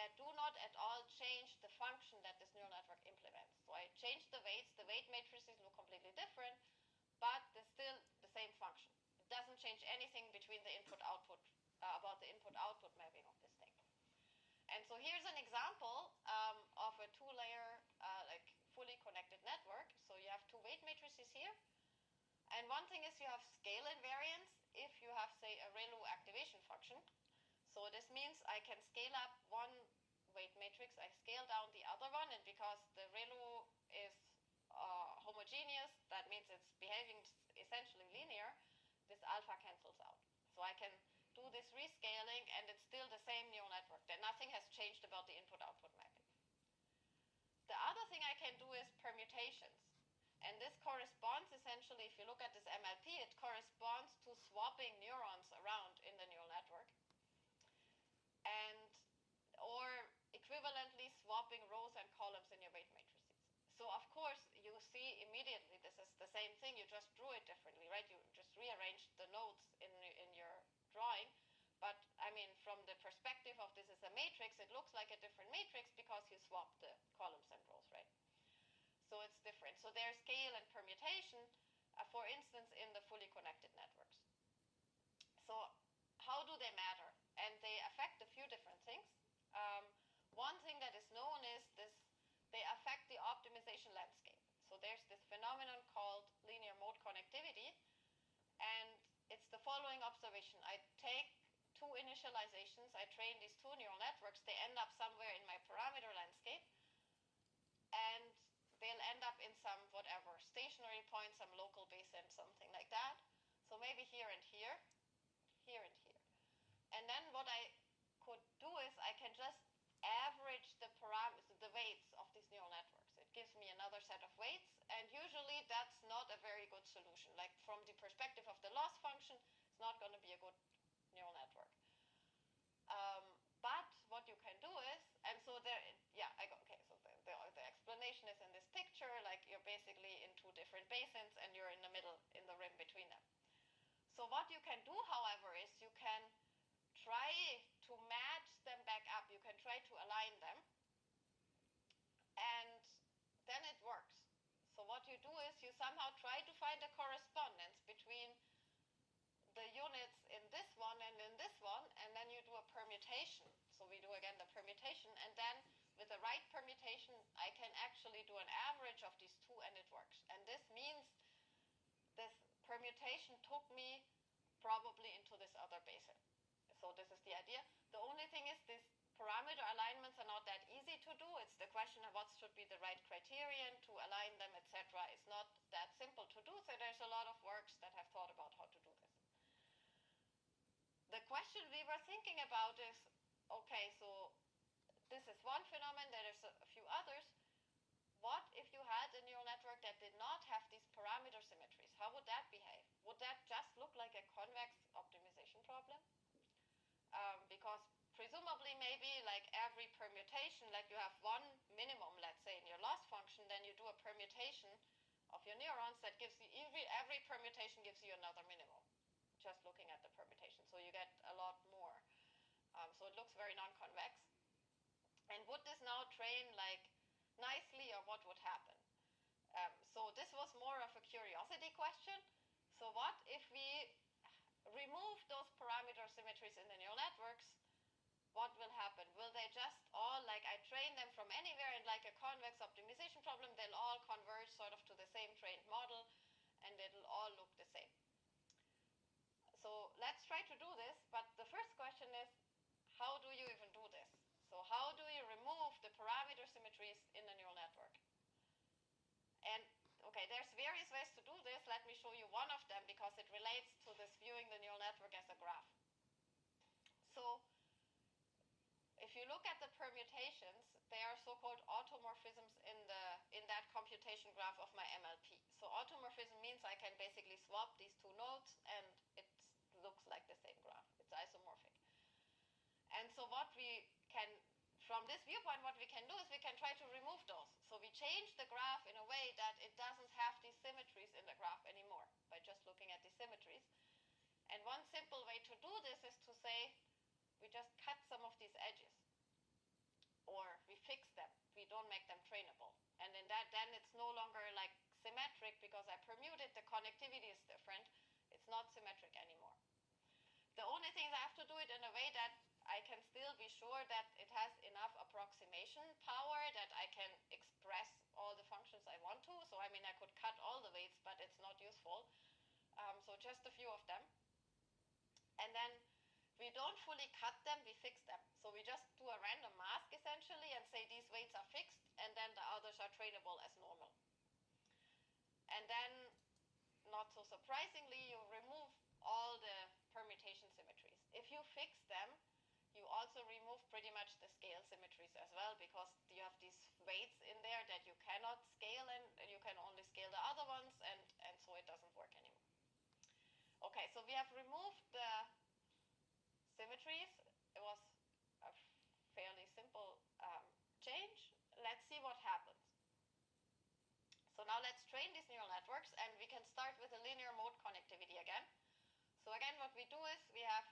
that do not at all change the function that this neural network implements. So I change the weights, the weight matrices look completely different, but they're still the same function. It doesn't change anything between the input-output, about the input-output mapping of this thing. And so here's an example of a two-layer, like fully connected network. So you have two weight matrices here. And one thing is you have scale invariance if you have, say, a ReLU activation function. So this means I can scale up one weight matrix, I scale down the other one, and because the ReLU is homogeneous, that means it's behaving essentially linear, this alpha cancels out. So I can do this rescaling, and it's still the same neural network. Then nothing has changed about the input-output mapping. The other thing I can do is permutations. And this corresponds essentially, if you look at this MLP, it corresponds to swapping neurons around in the neural network. Or equivalently swapping rows and columns in your weight matrices. So of course you see immediately this is the same thing, you just drew it differently, right? You just rearranged the nodes in your drawing. But I mean, from the perspective of this is a matrix, it looks like a different matrix because you swap the columns and rows, right? So it's different. So there's scale and permutation, for instance, in the fully connected networks. So how do they matter? And they affect a few different things. One thing that is known is they affect the optimization landscape. So there's this phenomenon called linear mode connectivity, and it's the following observation. I take two initializations, I train these two neural networks, they end up somewhere in my parameter landscape, and they'll end up in some whatever, stationary point, some local basin, something like that. So maybe here and here, here and here. And then what I could do is I can just average the parameters, the weights of these neural networks. It gives me another set of weights, and usually that's not a very good solution. Like from the perspective of the loss function, it's not going to be a good neural network. But what you can do is, and so there, yeah, okay, so the explanation is in this picture, like you're basically in two different basins and you're in the middle, in the rim between them. So what you can do, however, is you can try to match them back up. You can try to align them, and then it works. So what you do is you somehow try to find a correspondence between the units in this one and in this one, and then you do a permutation. So we do again the permutation, and then with the right permutation, I can actually do an average of these two, and it works. And this means this permutation took me probably into this other basin. So this is the idea. The only thing is these parameter alignments are not that easy to do. It's the question of what should be the right criterion to align them, etc. It's not that simple to do, so there's a lot of works that have thought about how to do this. The question we were thinking about is, okay, so this is one phenomenon, there is a few others. What if you had a neural network that did not have these parameter symmetries? How would that behave? Would that just look like a convex optimization? problem. Because presumably maybe like every permutation, like you have one minimum, let's say, in your loss function, then you do a permutation of your neurons that gives you, every permutation gives you another minimum, just looking at the permutation. So you get a lot more. So it looks very non-convex. And would this now train like nicely, or what would happen? So this was more of a curiosity question. So what if we remove those parameter symmetries in the neural networks? What will happen? Will they just all, like I train them from anywhere in like a convex optimization problem, they'll all converge sort of to the same trained model, and it'll all look the same. So let's try to do this, but the first question is, how do you even do this? So how do you remove the parameter symmetries in the neural network? And okay, there's various ways to do this. Let me show you one of them because it relates to this viewing the neural network as a graph. So if you look at the permutations, they are so-called automorphisms in that computation graph of my MLP. So automorphism means I can basically swap these two nodes and it looks like the same graph. It's isomorphic. And so what we can, from this viewpoint, what we can do is we can try to remove those. So we change the graph in a way that it doesn't have these symmetries in the graph anymore by just looking at these symmetries. And one simple way to do this is to say, we just cut some of these edges, or we fix them. We don't make them trainable. And in that, then it's no longer like symmetric because I permuted, the connectivity is different. It's not symmetric anymore. The only thing is I have to do it in a way that I can still be sure that it has enough approximation power that I can express all the functions I want to. So I mean, I could cut all the weights, but it's not useful. So just a few of them. And then we don't fully cut them, we fix them. So we just do a random mask essentially and say these weights are fixed, and then the others are trainable as normal. And then, not so surprisingly, you remove all the permutation symmetries. If you fix them, you also remove pretty much the scale symmetries as well, because you have these weights in there that you cannot scale, and you can only scale the other ones, and so it doesn't work anymore. Okay, so we have removed the symmetries. It was a fairly simple change. Let's see what happens. So now let's train these neural networks, and we can start with a linear mode connectivity again. So again, what we do is we have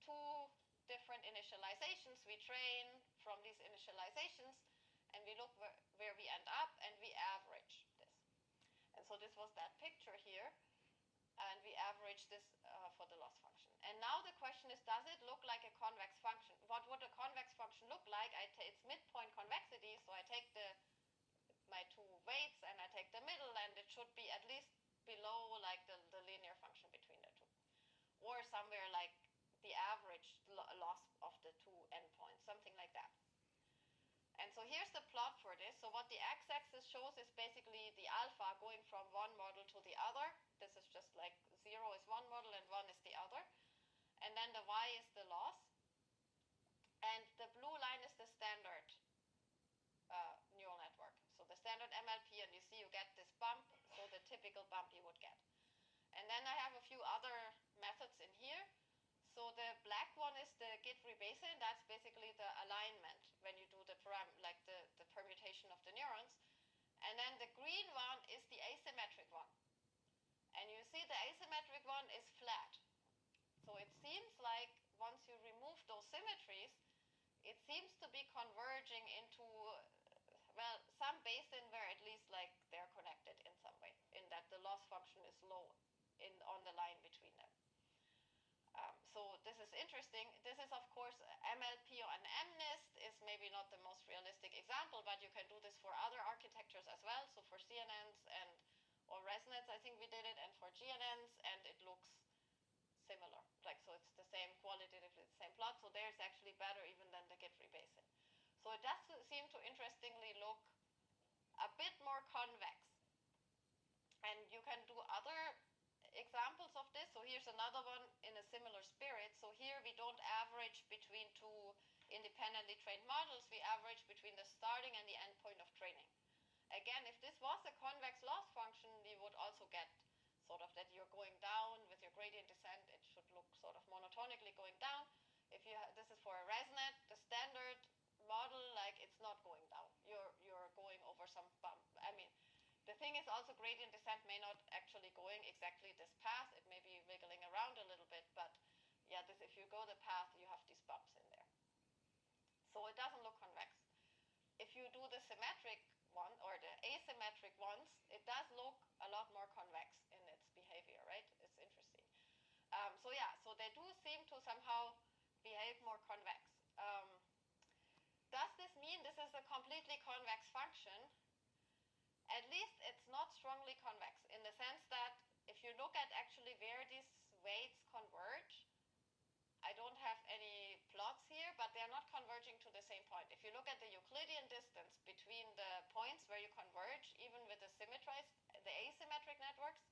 two different initializations. We train from these initializations, and we look where we end up, and we average this. And so this was that picture here, and we average this for the loss function. And now the question is, does it look like a convex function? What would a convex function look like? It's midpoint convexity, so I take my two weights and I take the middle, and it should be at least below like the linear function between the two, or somewhere like the average loss of the two endpoints, something like that. And so here's the plot for this. So what the x-axis shows is basically the alpha going from one model to the other. This is just like 0 is one model and 1 is the other. And then the y is the loss. And the blue line is the standard neural network. So the standard MLP, and you see you get this bump, so the typical bump you would get. And then I have a few other methods in here. So the black one is the git rebasing. That's basically the alignment when you do the permutation of the neurons. And then the green one is the asymmetric one. And you see the asymmetric one is flat. So it seems like once you remove those symmetries, it seems to be converging into, well, some basin where at least like they're connected in some way, in that the loss function is low on the line between them. So this is interesting. This is, of course, MLP or an MNIST is maybe not the most realistic example, but you can do this for other architectures as well. So for CNNs or ResNets, I think we did it, and for GNNs, and it looks similar. Like, so it's the same qualitatively, the same plot. So there's actually better even than the git rebasing. So it does seem to interestingly look a bit more convex. And you can do other examples of this. So here's another one in a similar spirit. So here we don't average between two independently trained models. We average between the starting and the end point of training. Again, if this was a convex loss function, we would also get sort of that you're going down with your gradient descent. It should look sort of monotonically going down. If you this is for a ResNet, the standard model, like it's not going down. You're going over some bump. I mean, the thing is also gradient descent may not actually going exactly this path. It may be wiggling around a little bit, but yeah, this if you go the path, you have these bumps in there. So it doesn't look convex. If you do the symmetric one or the asymmetric ones, it does look a lot more convex in its behavior, right? It's interesting. So yeah, so they do seem to somehow behave more convex. Does this mean this is a completely convex function? At least it's not strongly convex in the sense that if you look at actually where these weights converge, I don't have any plots here, but they're not converging to the same point. If you look at the Euclidean distance between the points where you converge, even with the asymmetric networks,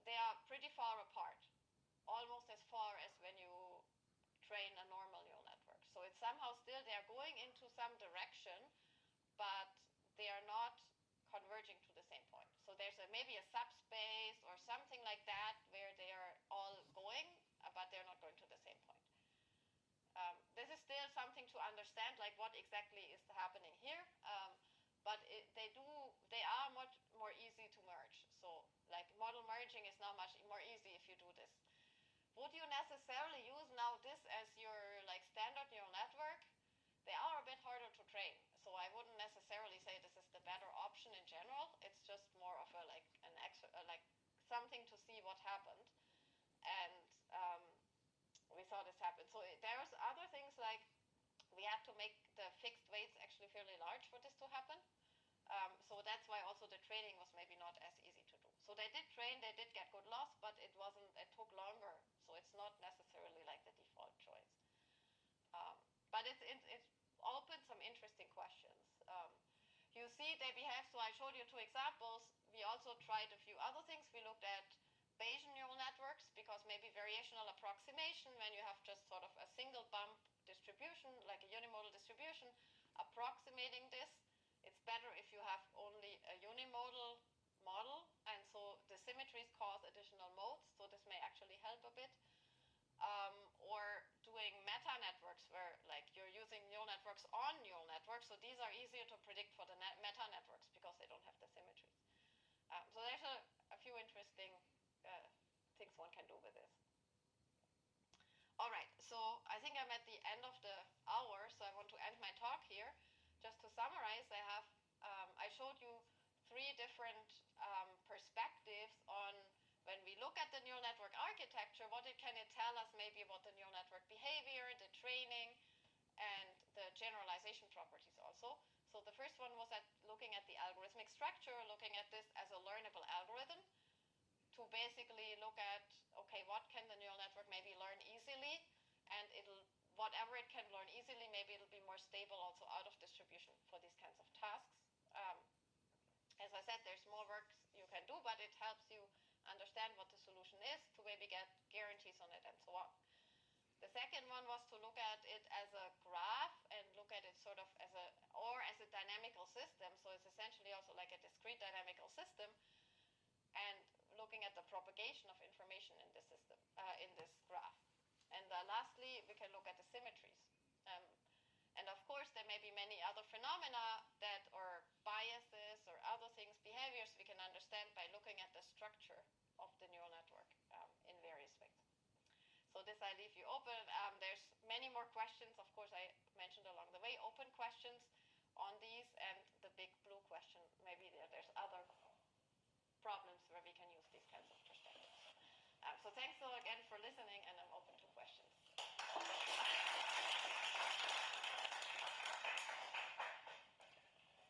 they are pretty far apart, almost as far as when you train a normal neural network. So it's somehow still, they're going into some direction, but they are not converging to the same point. So there's maybe a subspace or something like that where they are all going, but they're not going to the same point. This is still something to understand, like what exactly is happening here. But they are much more easy to merge. So like model merging is now much more easy if you do this. Would you necessarily use now this as your like standard neural network? They are a bit harder to train. So I wouldn't necessarily say this is the better option in general. It's just more of a like something to see what happened. And we saw this happen. So there's other things like we had to make the fixed weights actually fairly large for this to happen. So that's why also the training was maybe not as easy to do. So they did train, they did get good loss, but it took longer. So it's not necessarily like the default choice. But it opens some interesting questions. You see they behave, so I showed you two examples. We also tried a few other things. We looked at Bayesian neural networks, because maybe variational approximation, when you have just sort of a single bump distribution, like a unimodal distribution, approximating this, it's better if you have only a unimodal model, and so the symmetries cause additional modes, so this may actually help a bit. Or doing meta networks where like you're using neural networks on neural networks, so these are easier to predict for the meta networks because they don't have the symmetries. So there's a few interesting things one can do with this. All right, so I think I'm at the end of the hour, so I want to end my talk here. Just to summarize, I showed you three different perspectives on when we look at the neural network architecture, can it tell us maybe about the neural network behavior, the training, and the generalization properties also. So the first one was looking at the algorithmic structure, looking at this as a learnable algorithm to basically look at, okay, what can the neural network maybe learn easily, and whatever it can learn easily, maybe it'll be more stable also out of distribution for these kinds of tasks. As I said, there's more work you can do, but it helps you understand what the solution is to maybe get guarantees on it and so on. The second one was to look at it as a graph and look at it sort of as a dynamical system. So it's essentially also like a discrete dynamical system, and looking at the propagation of information in this system, in this graph. And lastly, we can look at the symmetries. And of course, there may be many other phenomena or biases or other things, behaviors we can understand by looking at the structure of the neural network in various ways. So this I leave you open. There's many more questions. Of course, I mentioned along the way open questions on these, and the big blue question, maybe there's other problems where we can use these kinds of perspectives. So thanks again for listening, and I'm open to questions.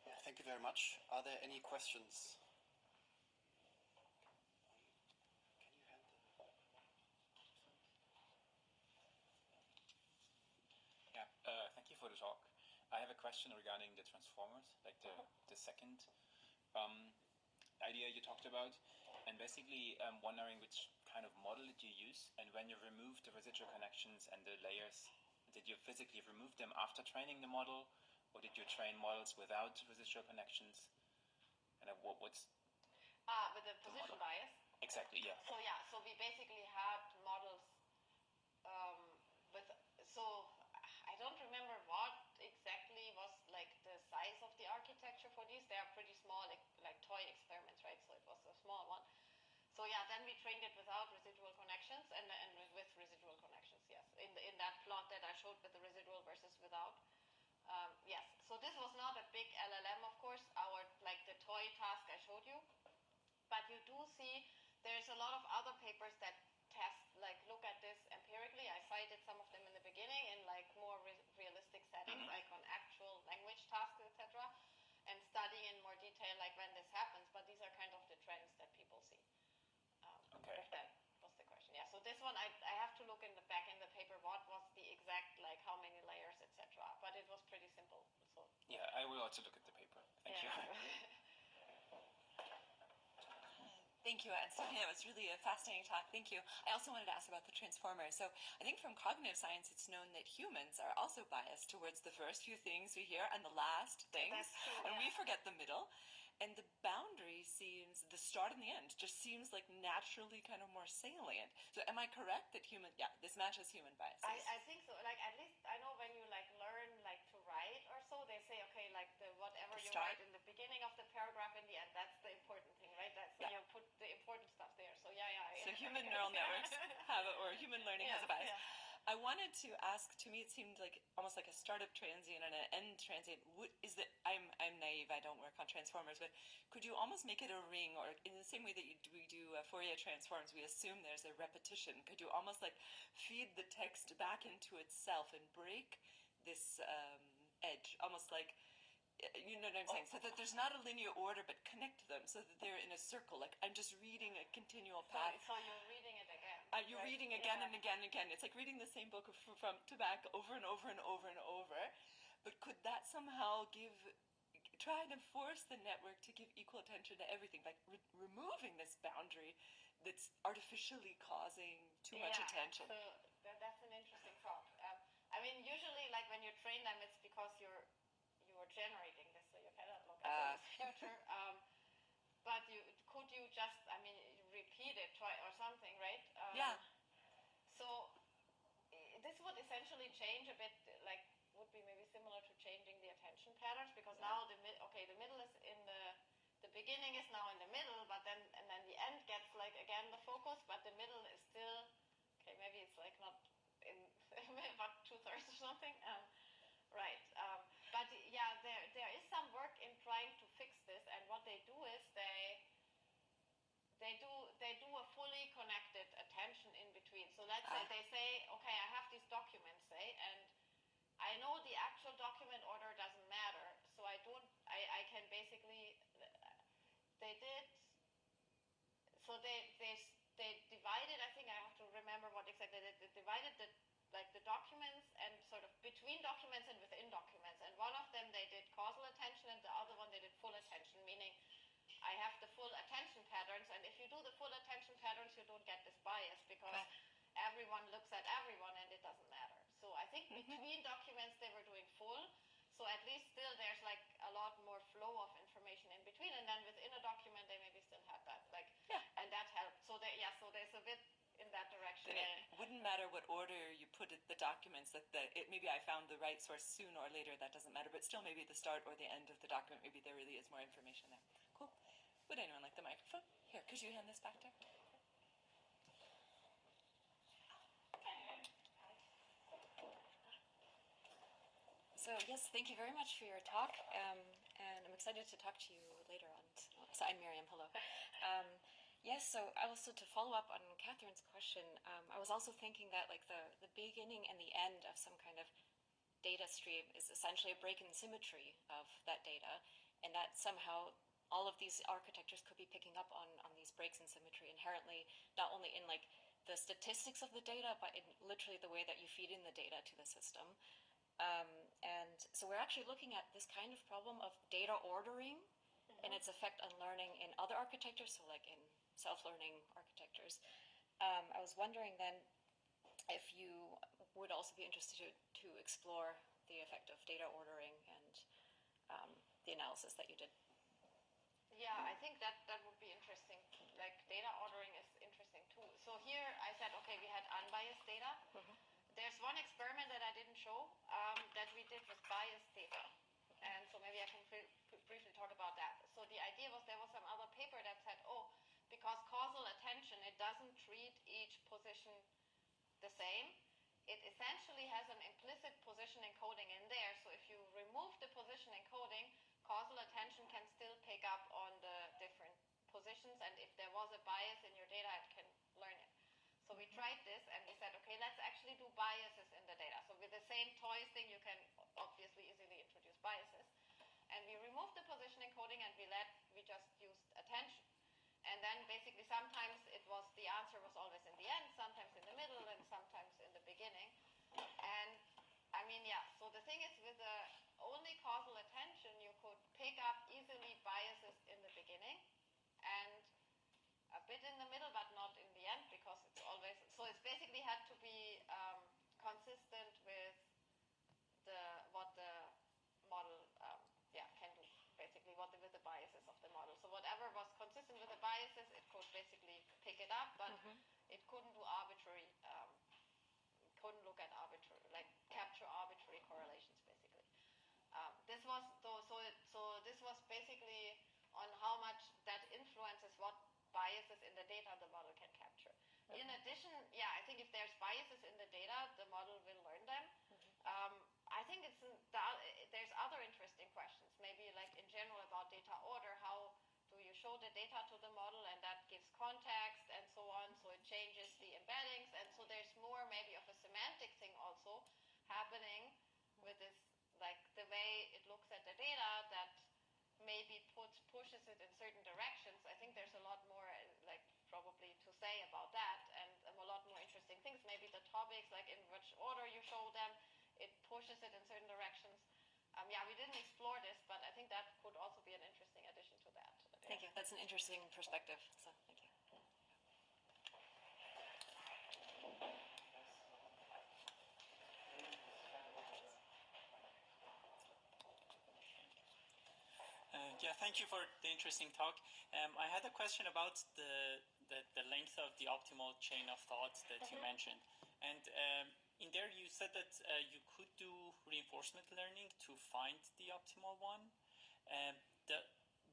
Yeah, thank you very much. Are there any questions? Thank you for the talk. I have a question regarding the transformers, like the second idea you talked about, and basically wondering which kind of model did you use, and when you removed the residual connections and the layers, did you physically remove them after training the model, or did you train models without residual connections? And what's with the position bias? Exactly, yeah. So we basically had models with, so I don't remember what exactly was like the size of the architecture for these. They are pretty small, like toy experiments, right? So it was a small one. So yeah, then we trained it without residual connections and with residual connections, yes. In that plot that I showed with the residual versus without. Yes, so this was not a big LLM, of course, like the toy task I showed you. But you do see there's a lot of other papers that look at this empirically. I cited some of them in the beginning in like more realistic settings, like on actual language tasks, etc., and studying in more detail like when this happens. But these are kind of the trends that people see. Okay. If that was the question. Yeah, so this one, I have to look in the back in the paper what was the exact, like how many layers, etc. But it was pretty simple. So yeah, I will also look at the paper. Thank you. Thank you, and Stefanie, that was really a fascinating talk. Thank you. I also wanted to ask about the transformer. So I think from cognitive science, it's known that humans are also biased towards the first few things we hear and the last things. That's true, and yeah. we forget the middle. And the boundary seems, the start and the end, just seems like naturally kind of more salient. So am I correct that this matches human biases? I think so. Like at least I know when you like learn like to write or so, they say okay, like whatever you write in the beginning of the paragraph in the end, that's the important thing, right? That's you put the important stuff there. So yeah. So human neural networks have it, or human learning has a bias. Yeah. I wanted to ask. To me, it seemed like almost like a startup transient and an end transient. I'm naive. I don't work on transformers, but could you almost make it a ring, or in the same way that we do Fourier transforms, we assume there's a repetition. Could you almost like feed the text back into itself and break this edge, almost like. You know what I'm saying? So that there's not a linear order, but connect them so that they're in a circle. Like I'm just reading a continual path. So you're reading it again. You're reading again and again and again. It's like reading the same book from to back over and over and over and over. But could that somehow try to force the network to give equal attention to everything, like removing this boundary that's artificially causing too much attention? So that's an interesting thought. I mean, usually, like when you train them, it's because you're generating this, so you cannot look at the future. But could you just, repeat it, try or something, right? So this would essentially change a bit, like would be maybe similar to changing the attention patterns, because now the middle is in the beginning is now in the middle, but then the end gets like again the focus, but the middle is still maybe it's like not in about 2/3 or something. Right. But yeah, there is some work in trying to fix this, and what they do is they do a fully connected attention in between. So let's say they say, okay, I have these documents, and I know the actual document order doesn't matter, so I can basically they divided. I think I have to remember what exactly they divided the documents and sort of between documents and within documents. And one of them they did causal attention, and the other one they did full attention, meaning I have the full attention patterns. And if you do the full attention patterns, you don't get this bias because everyone looks at everyone and it doesn't matter. So I think between documents they were doing full. So at least still there's like a lot more flow of information in between. And then within a document they maybe still have that. And that helped. So there's a bit in that direction. Then it wouldn't matter what order you put the documents. Maybe I found the right source sooner or later. That doesn't matter. But still, maybe the start or the end of the document. Maybe there really is more information there. Cool. Would anyone like the microphone? Here, could you hand this back to her? So yes, thank you very much for your talk, and I'm excited to talk to you later on. So I'm Miriam. Hello. Yes, so also to follow up on Catherine's question, I was also thinking that like the beginning and the end of some kind of data stream is essentially a break in symmetry of that data, and that somehow all of these architectures could be picking up on these breaks in symmetry inherently, not only in like the statistics of the data, but in literally the way that you feed in the data to the system. And so we're actually looking at this kind of problem of data ordering and its effect on learning in other architectures, so like in self-learning architectures. I was wondering then if you would also be interested to explore the effect of data ordering and the analysis that you did. Yeah, I think that would be interesting. Like data ordering is interesting too. So here I said, okay, we had unbiased data. There's one experiment that I didn't show that we did with biased data. And so maybe I can briefly talk about that. So the idea was there was some other paper that said, oh, because causal attention, it doesn't treat each position the same. It essentially has an implicit position encoding in there. So if you remove the position encoding, causal attention can still pick up on the different positions. And if there was a bias in your data, it can learn it. So we tried this and we said, okay, let's actually do biases in the data. So with the same toys thing, you can obviously easily introduce biases. And we removed the position encoding and we just used attention. And then basically sometimes the answer was always in the end, sometimes in the middle, and sometimes in the beginning. And I mean, yeah, so the thing is with the only causal attention, you could pick up easily biases in the beginning and a bit in the middle, but not in the end, because it's always, so it's basically had to be consistent with what the model can do, basically with the biases of the model. So whatever was consistent with the biases, it could basically pick it up, but it couldn't do arbitrary, couldn't look at arbitrary, like capture arbitrary correlations, basically. This was this was basically on how much that influences what biases in the data the model can capture. In addition, yeah, I think if there's biases in the data, the model will learn them. I think there's other interesting questions, maybe like in general about data order. How do you show the data to the model, and that gives context and so on, so it changes the embeddings, and so there's more maybe of a semantic thing also happening with this, like the way it looks at the data that maybe pushes it in certain directions. I think there's a lot more like probably to say about that, and a lot more interesting things. Maybe the topics, like in which order you show them, it pushes it in certain directions. Yeah, we didn't explore this, but I think that could also be an interesting addition to that. Thank you. That's an interesting perspective. So thank you. Yeah, thank you for the interesting talk. I had a question about the length of the optimal chain of thought that you mentioned. And in there you said that you could do reinforcement learning to find the optimal one.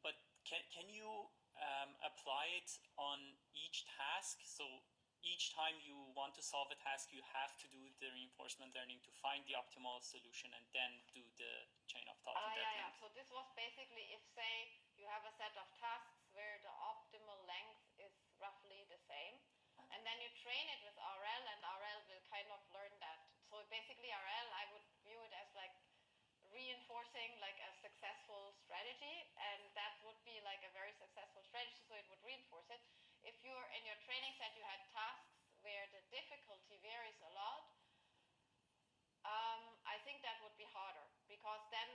But can you apply it on each task? So each time you want to solve a task, you have to do the reinforcement learning to find the optimal solution and then do the chain of thought. Yeah. So this was basically if, say, you have a set of tasks where the optimal length is roughly the same, and then you train it with RL, and RL will kind of learn that. So basically RL, I would view it as like reinforcing like a successful strategy, and that would be like a very successful strategy, so it would reinforce it. If you're in your training set, you had tasks where the difficulty varies a lot, I think that would be harder, because then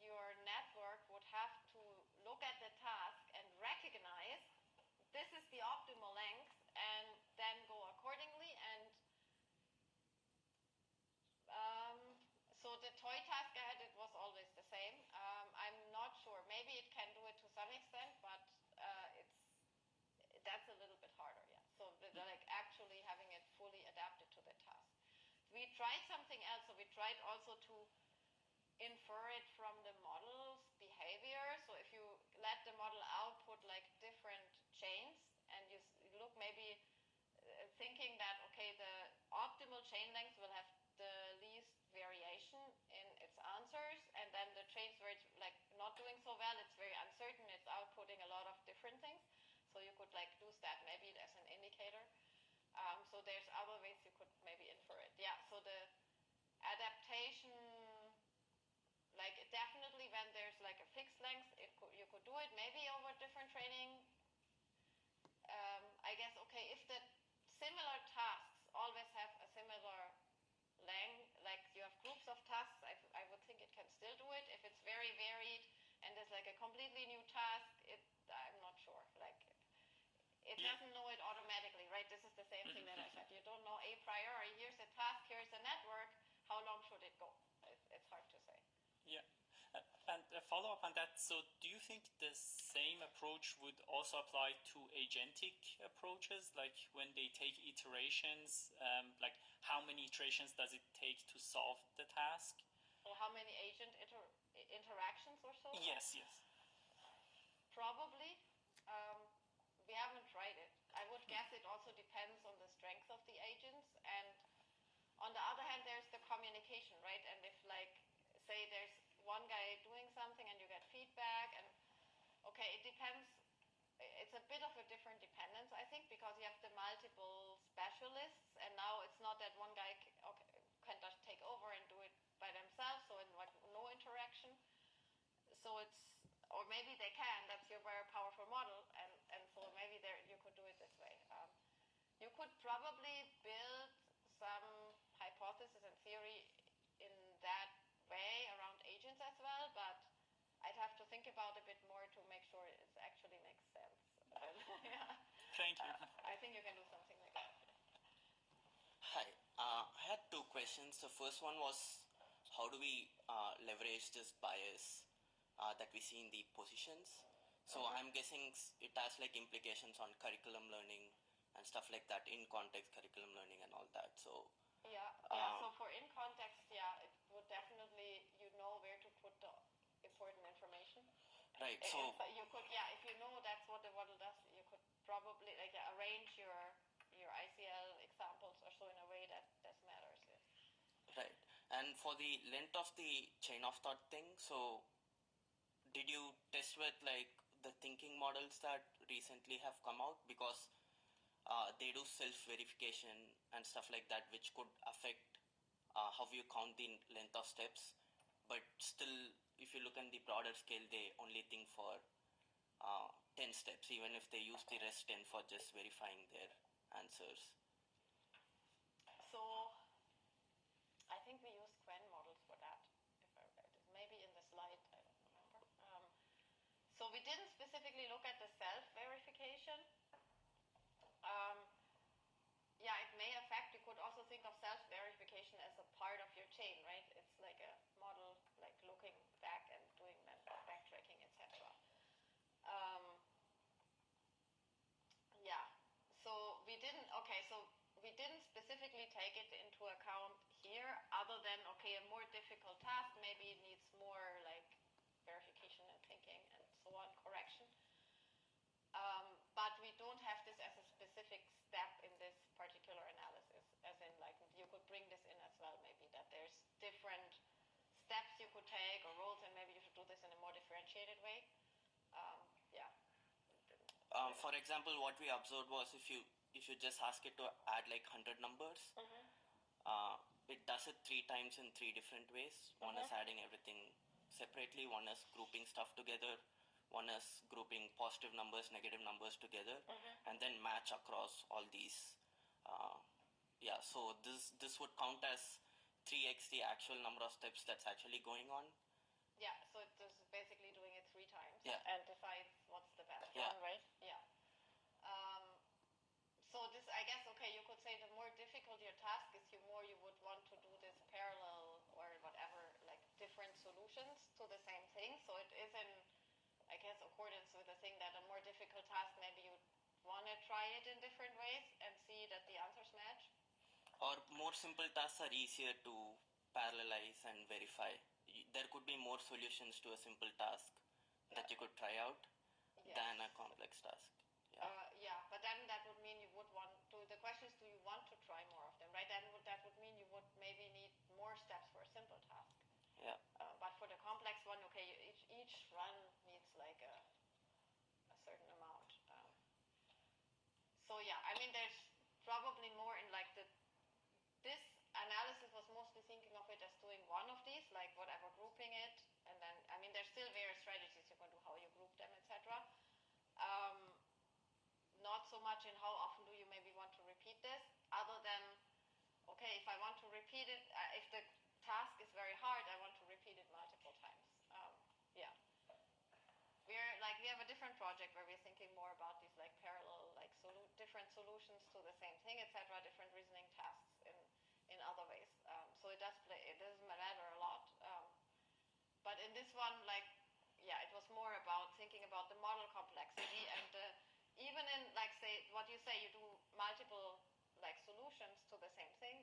your network would have to look at the task and recognize this is the optimal length, and then go accordingly. And so the toy task I had, it was always the same. I'm not sure. Maybe it can do it to some extent, but that's a little bit harder, yeah. So like actually having it fully adapted to the task. We tried something else. So we tried also to infer it from the model's behavior. So if you let the model output like different chains, and you look maybe thinking that, okay, the optimal chain length will have the least variation in its answers, and then the chains where it's like not doing so well, it's very uncertain, it's outputting a lot of different things. So you could like use that maybe as an indicator. So there's other ways you could maybe infer it. Yeah, so the adaptation, like definitely when there's like a fixed length, you could do it maybe over different training. I guess, okay, if the similar tasks always have a similar length, like you have groups of tasks, I would think it can still do it. If it's very varied and there's like a completely new task, I'm not sure. Like it doesn't know it automatically, right? This is the same thing that I said. You don't know a priori. Here's a task, here's a network. How long should it go? It's hard to say. Yeah. And a follow-up on that. So do you think this same approach would also apply to agentic approaches, like when they take iterations, like how many iterations does it take to solve the task? Or how many agent interactions or so? Yes. Probably. We haven't tried it. I would guess it also depends on the strength of the agents, and on the other hand, there's the communication, right? And if, like, say there's one guy doing something and you get feedback, and okay, it depends. It's a bit of a different dependence, I think, because you have the multiple specialists, and now it's not that one guy can just take over and do it by themselves, so like no interaction. So it's, or maybe they can, that's your very powerful model, and so maybe there you could do it this way. You could probably build some hypothesis and theory in that way around agents as well, but I'd have to think about it a bit more to make sure it actually makes sense. Yeah. Thank you. I think you can do something like that. Hi, I had two questions. The first one was, how do we leverage this bias that we see in the positions? So I'm guessing it has like implications on curriculum learning and stuff like that, in context curriculum learning and all that. So yeah. So for in context, it would definitely, you know where to put the important information. Right. So you could, if you know that's what the model does, you could probably like arrange your ICL examples or so in a way that matters. Yes. Right. And for the length of the chain of thought thing, so did you test with like the thinking models that recently have come out? Because they do self-verification and stuff like that, which could affect how you count the length of steps. But still, if you look at the broader scale, they only think for 10 steps, even if they use the rest 10 for just verifying their answers. So I think we use Quen models for that. Maybe in the slide, I don't remember. So we didn't specifically look at the self-verification. It may affect. You could also think of self-verification as a part of your chain, right? It's like a model, like looking back and doing backtracking, etc. So we didn't specifically take it into account here, other than a more difficult task maybe needs more like verification and thinking and so on, correction. But we don't have this as a specific step in this particular analysis, as in like you could bring this in as well, maybe that there's different steps you could take or roles, and maybe you should do this in a more differentiated way. For example, what we observed was if you just ask it to add like 100 numbers, it does it 3 times in 3 different ways. One is adding everything separately, one is grouping stuff together, one is grouping positive numbers, negative numbers together, and then match across all these. So this would count as 3x the actual number of steps that's actually going on. Yeah, so it is basically doing it 3 times and decides what's the best one, right? Yeah. So this, I guess, you could say the more difficult your task is, the more you would want to do this parallel or whatever, like different solutions to the same thing. So it is in, I guess, accordance with the thing that a more difficult task, maybe you want to try it in different ways and see that the answers match. Or more simple tasks are easier to parallelize and verify. There could be more solutions to a simple task that you could try out than a complex task. But then that would mean you would want to, the question is, do you want to try more of them, right? Then that would mean you would maybe need more steps for a simple task. Yeah. But for the complex one, each run needs like a certain amount. There's probably more in like this analysis was mostly thinking of it as doing one of these, like whatever, grouping it, and then, there's still various strategies you can do, how you group them, etc. Not so much in how often do you maybe want to repeat this, other than, if I want to repeat it, if the task is very hard, I want to repeat it multiple times. We have a different project where we're thinking more about these like parallel, like different solutions to the same thing, etc., different reasoning tasks in other ways. So it doesn't matter a lot. But in this one, it was more about thinking about the model complexity and even in, like, say, what you say, you do multiple, like, solutions to the same thing.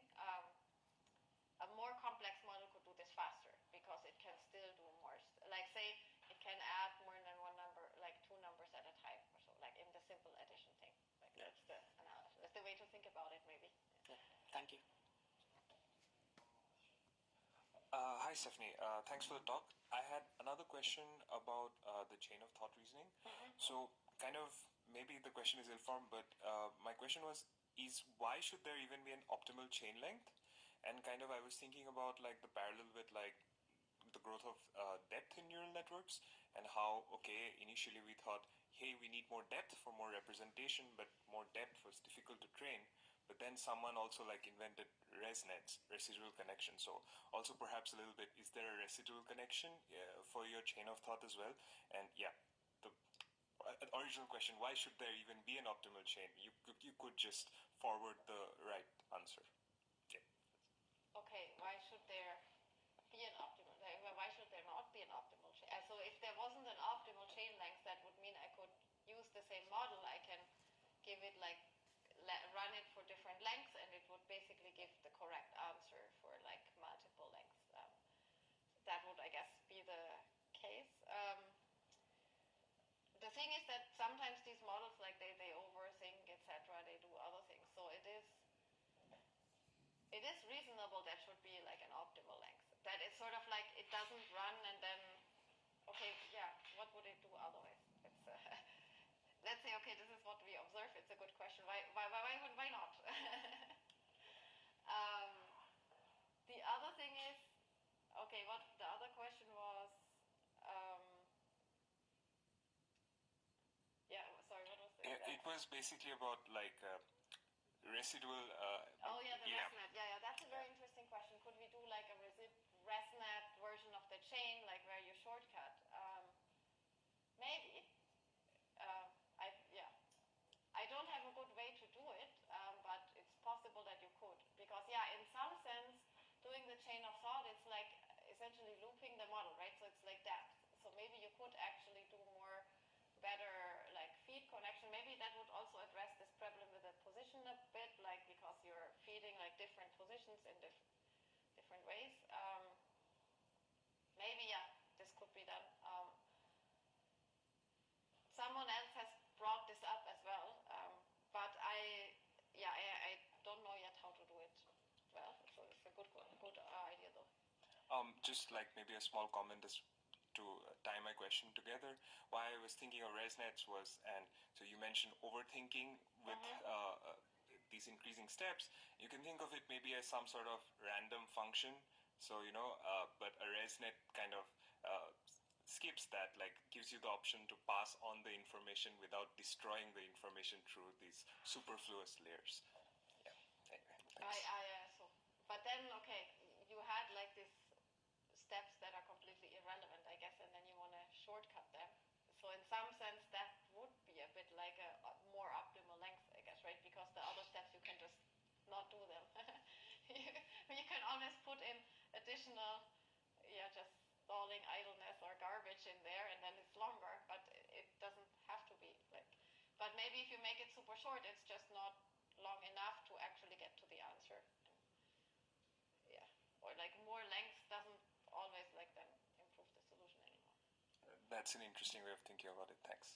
A more complex model could do this faster because it can still do more. Like, say, it can add more than one number, like 2 numbers at a time or so, like in the simple addition thing. Like, that's the analysis. That's the way to think about it, maybe. Yeah. Thank you. Hi, Stephanie. Thanks for the talk. I had another question about the chain of thought reasoning. So, kind of, maybe the question is ill-formed, but my question was, why should there even be an optimal chain length? And kind of, I was thinking about like the parallel with like the growth of depth in neural networks and how, okay, initially we thought, hey, we need more depth for more representation, but more depth was difficult to train. But then someone also like invented resnets, residual connection. So also perhaps a little bit, is there a residual connection for your chain of thought as well? And yeah, the original question, why should there even be an optimal chain? You could just forward the right answer. Okay. Okay, why should there be an optimal, why should there not be an optimal chain? So if there wasn't an optimal chain length, that would mean I could use the same model. I can give it like, run it for different lengths, and it would basically give the correct answer for like multiple lengths. That would, I guess, be the case. The thing is that sometimes these models, like they overthink, etc. They do other things. So it is reasonable that should be like an optimal length. That is sort of like it doesn't run and then, okay, yeah, what would it do otherwise? It's let's say, okay, this is what we observe. It's a good question. Why not? The other thing is, okay, what the other question was, sorry, what was it? It was basically about like residual. Oh yeah, the ResNet. Yeah, that's a very interesting question. Could we do like a ResNet version of the chain, like where you shortcut? Maybe. I don't have a good way to do it, but it's possible that you could. Because in some sense, doing the chain of thought, it's like essentially looping the model, right? So it's like that. So maybe you could actually do more better like feed connection. Maybe that would also address this problem with the position a bit, like because you're feeding like different positions in different ways. Maybe this could be done. Someone else has brought this up as well, but I don't know yet how to do it well. So it's a good idea though. Just like maybe a small comment is to tie my question together. Why I was thinking of ResNets was, and so you mentioned overthinking with these increasing steps. You can think of it maybe as some sort of random function. So, but a ResNet kind of skips that, like gives you the option to pass on the information without destroying the information through these superfluous layers. Yeah. Anyway, but then, okay, you had like these steps that are completely irrelevant, I guess, and then you want to shortcut them. So in some sense, that would be a bit like a more optimal length, I guess, right? Because the other steps, you can just not do them. you can always put in additional, just stalling, idleness, or garbage in there, and then it's longer, but it doesn't have to be like. But maybe if you make it super short, it's just not long enough to actually get to the answer. Or like more length doesn't always like then improve the solution anymore. That's an interesting way of thinking about it. Thanks.